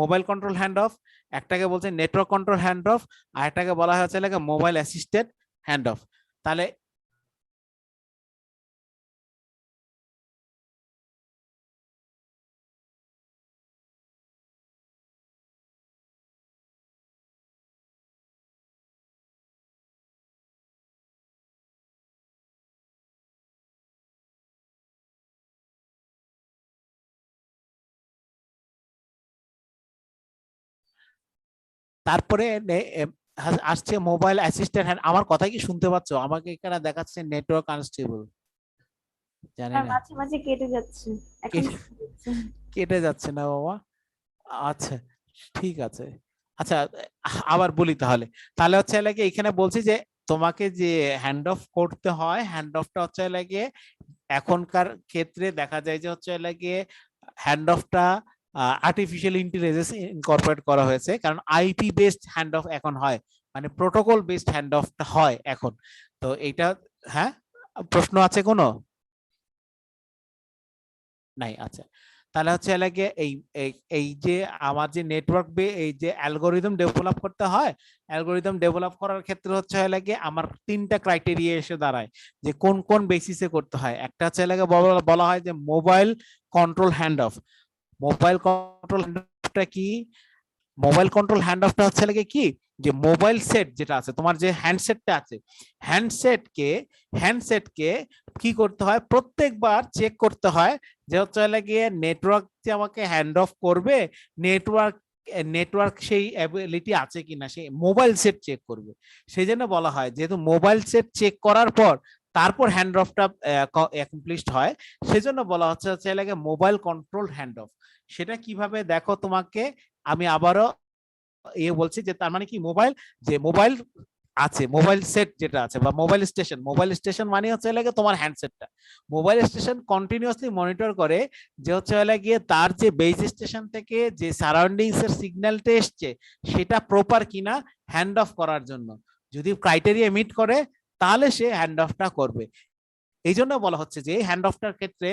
মোবাইল কন্ট্রোল হ্যান্ড অফ, একটাকে বলছে নেটওয়ার্ক কন্ট্রোল হ্যান্ড অফ, আর একটাকে বলা হয় হচ্ছে লাগে মোবাইল অ্যাসিস্টেড হ্যান্ড অফ। তাহলে তারপরে আসছে মোবাইল অ্যাসিস্ট্যান্ট হ্যান্ড। আমার কথা কি শুনতে পাচ্ছ? আমাকে এখানে দেখাচ্ছে নেটওয়ার্ক আনস্টেবল, জানি স্যার না মাঝে মাঝে কেটে যাচ্ছে এখন। কেটে যাচ্ছে না বাবা। আচ্ছা ঠিক আছে, আচ্ছা আবার বলি তাহলে। তাহলে হচ্ছে লাগে এখানে বলছি যে তোমাকে যে হ্যান্ড অফ করতে হয়, হ্যান্ড অফটা হচ্ছে লাগে এখনকার ক্ষেত্রে দেখা যায় যে হচ্ছে লাগে হ্যান্ড অফটা আর্টিফিশিয়াল ইন্টেলিজেন্স ইনকর্পোরেট করা হয়েছে, কারণ আইপি বেসড হ্যান্ড অফ এখন হয়, মানে প্রোটোকল বেসড হ্যান্ড অফটা হয় এখন। তো এইটা, হ্যাঁ প্রশ্ন আছে কোনো? নাই, আচ্ছা। তাহলে হচ্ছে লাগে এই এই যে আমার যে নেটওয়ার্ক এই যে অ্যালগোরিদম ডেভেলপ করতে হয়, অ্যালগোরিদম ডেভেলপ করার ক্ষেত্রে হচ্ছে লাগে আমার তিনটা ক্রাইটেরিয়া এসে দাঁড়ায় যে কোন কোন বেসিসে করতে হয়। একটা হচ্ছে লাগে বলা হয় যে mobile control hand off. Mobile control hand অফটা কি? মোবাইল কন্ট্রোল হ্যান্ড অফটা হচ্ছে লাগে কি যে মোবাইল সেট যেটা আছে, তোমার যে হ্যান্ডসেটটা আছে, হ্যান্ডসেটকে কি করতে হয়, প্রত্যেকবার চেক করতে হয় যে হচ্ছে লাগিয়ে নেটওয়ার্ক যে আমাকে হ্যান্ড অফ করবে, নেটওয়ার্ক সেই অ্যাবিলিটি আছে কিনা, সেই মোবাইল সেট চেক করবে। সেই জন্য বলা হয় যেহেতু মোবাইল সেট চেক করার পর তারপর হ্যান্ড অফটা অ্যাকমপ্লিশড হয়, সেজন্য বলা হচ্ছে লাগে মোবাইল কন্ট্রোল হ্যান্ড অফ। সেটা কিভাবে দেখো, তোমাকে আমি আবারও বলছি যে তার মানে কি মোবাইল, যে মোবাইল আছে, মোবাইল সেট যেটা আছে বা মোবাইল স্টেশন মানে হচ্ছে লাগে তোমার হ্যান্ডসেটটা। মোবাইল স্টেশন কন্টিনিউয়াসলি মনিটর করে যে হচ্ছে গিয়ে তার যে বেস স্টেশন থেকে যে সারাউন্ডিংস এর সিগন্যালটা এসছে সেটা প্রপার কিনা হ্যান্ড অফ করার জন্য। যদি ক্রাইটেরিয়া মিট করে তাহলে সে হ্যান্ড অফটা করবে। এই জন্য বলা হচ্ছে যে হ্যান্ড অফটার ক্ষেত্রে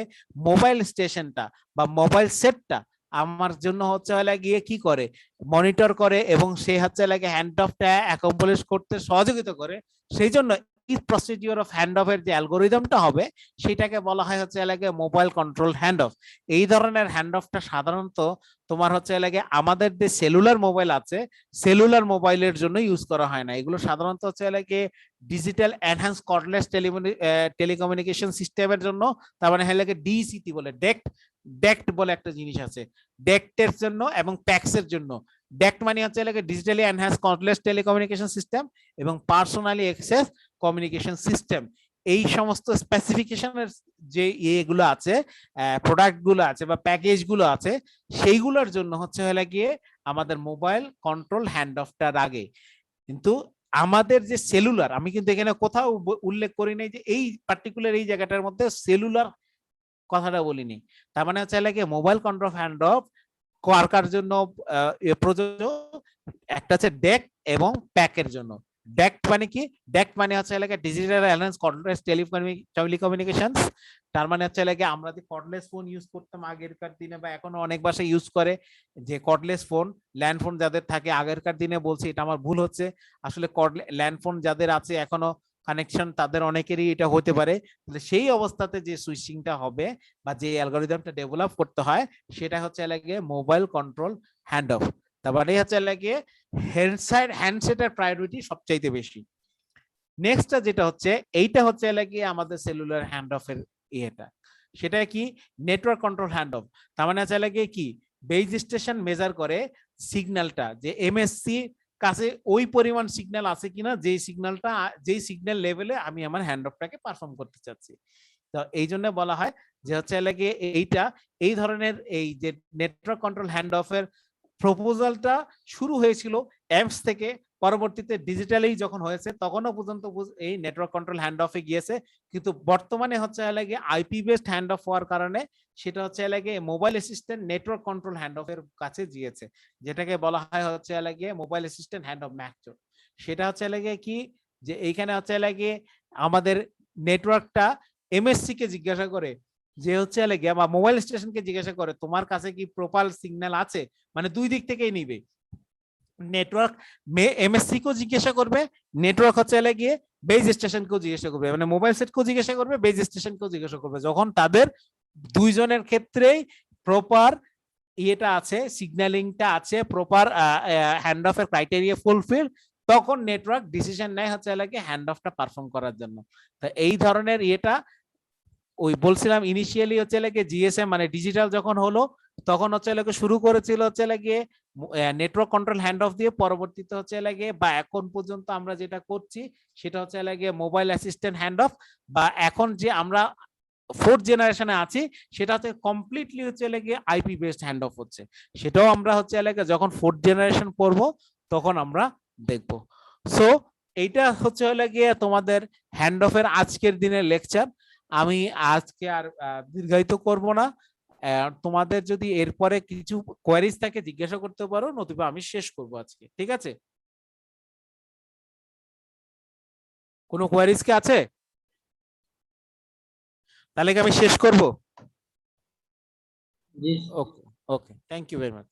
মোবাইল স্টেশনটা বা মোবাইল সেটটা আমার জন্য হচ্ছে গিয়ে কি করে, মনিটর করে এবং সে হচ্ছে লাগে হ্যান্ড অফটা অ্যাকমপ্লিশ করতে সহযোগিতা করে। সেই জন্য এই প্রসিডিওর অফ হ্যান্ড অফ এর যে অ্যালগোরিদমটা হবে সেটাকে বলা হয় হচ্ছে লাগে মোবাইল কন্ট্রোল হ্যান্ড অফ। এই ধরনের হ্যান্ড অফটা সাধারণত তোমার হচ্ছে লাগে আমাদের যে সেলুলার মোবাইল আছে, সেলুলার মোবাইলের জন্য ইউজ করা হয় না। এগুলো সাধারণত হচ্ছে লাগে ডিজিটাল এনহ্যান্স কর্ডলেস টেলিকমিউনিকেশন সিস্টেমের জন্য, তার মানে লাগে ডিসিটি বলে, ডেক্ট বলে একটা জিনিস আছে, ডেক্টের জন্য এবং প্যাক্সের জন্য। ডেক্ট মানে হচ্ছে লাগে digitally enhance cordless telecommunication system এবং পার্সোনালি অ্যাক্সেস কমিউনিকেশন সিস্টেম। এই সমস্ত স্পেসিফিকেশনের যে ইয়েগুলো আছে, প্রোডাক্ট গুলো আছে বা প্যাকেজ গুলো আছে, সেইগুলোর জন্য হচ্ছে হলো গিয়ে আমাদের মোবাইল কন্ট্রোল হ্যান্ড অফটার আগে। কিন্তু আমাদের যে সেলুলার, আমি কিন্তু এখানে কোথাও উল্লেখ করি নাই যে এই পার্টিকুলার এই জায়গাটার মধ্যে সেলুলার কথাটা বলিনি। তার মানে হচ্ছে লাগে মোবাইল কন্ট্রোল হ্যান্ড অফ কার জন্য প্রযোজ্য, একটা হচ্ছে ডেক এবং প্যাকের জন্য। ডেক মানে কি? ডেক মানে হচ্ছে লাগে ডিজিটাল অ্যালায়েন্স কর্ডলেস টেলিকমিউনিকেশনস। তার মানে হচ্ছে লাগে আমরা যে কর্ডলেস ফোন ইউজ করতাম আগেরকার দিনে, বা এখনো অনেক বাসায় ইউজ করে যে কর্ডলেস ফোন, ল্যান্ড ফোন যাদের থাকে, আগেরকার দিনে বলছি এটা আমার ভুল হচ্ছে, আসলে ল্যান্ড ফোন যাদের আছে এখনো কানেকশন, তাদের অনেকেরই এটা হতে পারে। তাহলে সেই অবস্থাতে যে সুইচিংটা হবে বা যে অ্যালগরিদমটা ডেভেলপ করতে হয়, সেটা হচ্ছে লাগে মোবাইল কন্ট্রোল হ্যান্ড অফ। তারপরে হচ্ছে লাগে হ্যান্ডসেটের প্রায়োরিটি সবচাইতে বেশি। নেক্সট যেটা হচ্ছে, এইটা হচ্ছে লাগে আমাদের সেলুলার হ্যান্ড অফের ইয়েটা, সেটা কি? Network control hand off. তার মানে হচ্ছে লাগে কি, বেজ স্টেশন মেজার করে সিগন্যালটা যে এমএসসি কাছে ওই পরিমাণ সিগন্যাল আছে কিনা, যেই সিগন্যালটা যেই সিগন্যাল লেভেলে আমি আমার হ্যান্ড অফটাকে পারফর্ম করতে চাচ্ছি। তো এই জন্য বলা হয় যে হচ্ছে লাগে এইটা, এই ধরনের এই যে নেটওয়ার্ক কন্ট্রোল হ্যান্ড অফের প্রপোজালটা শুরু হয়েছিল অ্যাপস থেকে, পরবর্তীতে ডিজিটালি যখন হয়েছে তখনও পর্যন্ত এই নেটওয়ার্ক কন্ট্রোল হ্যান্ড অফে গিয়েছে। কিন্তু বর্তমানে হচ্ছে লাগে আইপি বেসড হ্যান্ড অফ হওয়ার কারণে সেটা হচ্ছে লাগে mobile assistant network control hand অফের কাছে গিয়েছে, যেটাকে বলা হয় হচ্ছে লাগে মোবাইল অ্যাসিস্ট্যান্ট হ্যান্ড অফ ম্যাকচোর। সেটা হচ্ছে লাগে কি, যে এইখানে হচ্ছে লাগে আমাদের নেটওয়ার্কটা এমএসসি কে জিজ্ঞাসা করে, যে হচ্ছে লাগে বা মোবাইল স্টেশনকে জিজ্ঞাসা করে তোমার কাছে কি প্রপার সিগন্যাল আছে, মানে দুই দিক থেকেই নিবে। নেটওয়ার্ক এমএসসি কেও জিজ্ঞাসা করবে, নেটওয়ার্ক হচ্ছে গিয়ে বেজ স্টেশন কেও জিজ্ঞাসা করবে, মানে মোবাইল সেট কেও জিজ্ঞাসা করবে, বেজ স্টেশন কেও জিজ্ঞাসা করবে। যখন তাদের দুইজনের ক্ষেত্রেই প্রপার ইয়েটা আছে, সিগন্যালিংটা আছে, প্রপার হ্যান্ড অফের ক্রাইটেরিয়া ফুলফিল, তখন নেটওয়ার্ক ডিসিশন নেয় হচ্ছে লাগে হ্যান্ড অফটা পারফর্ম করার জন্য। তো এই ধরনের ইয়েটা ওই বলছিলাম ইনিশিয়ালি হচ্ছে লাগে জিএসএম মানে ডিজিটাল যখন হলো, তখন হচ্ছে লাগে শুরু করেছিল হচ্ছে লাগে নেটওয়ার্ক কন্ট্রোল হ্যান্ড অফ দিয়ে, পরবর্তীতে হচ্ছে লাগে বা এখন পর্যন্ত আমরা যেটা করছি সেটা হচ্ছে লাগে মোবাইল অ্যাসিস্ট্যান্ট হ্যান্ড অফ, বা এখন যে আমরা ফোর্থ জেনারেশনে আছি সেটা হচ্ছে কমপ্লিটলি হচ্ছে লাগে আইপি বেসড হ্যান্ড অফ হচ্ছে। সেটাও আমরা হচ্ছে লাগে যখন ফোর্থ জেনারেশন পড়ব তখন আমরা দেখব। সো এইটা হচ্ছে লাগে তোমাদের হ্যান্ড অফের আজকের দিনের লেকচার। আমি আজকে আর দীর্ঘায়িত করব না। তোমাদের যদি এরপরে কিছু কোয়েরিজ থাকে জিজ্ঞাসা করতে পারো, নতুবা আমি শেষ করব আজকে। ঠিক আছে? কোনো কোয়েরিজ কি আছে? তাহলে কি আমি শেষ করব? জি। ওকে, ওকে, থ্যাংক ইউ ভেরি মাচ।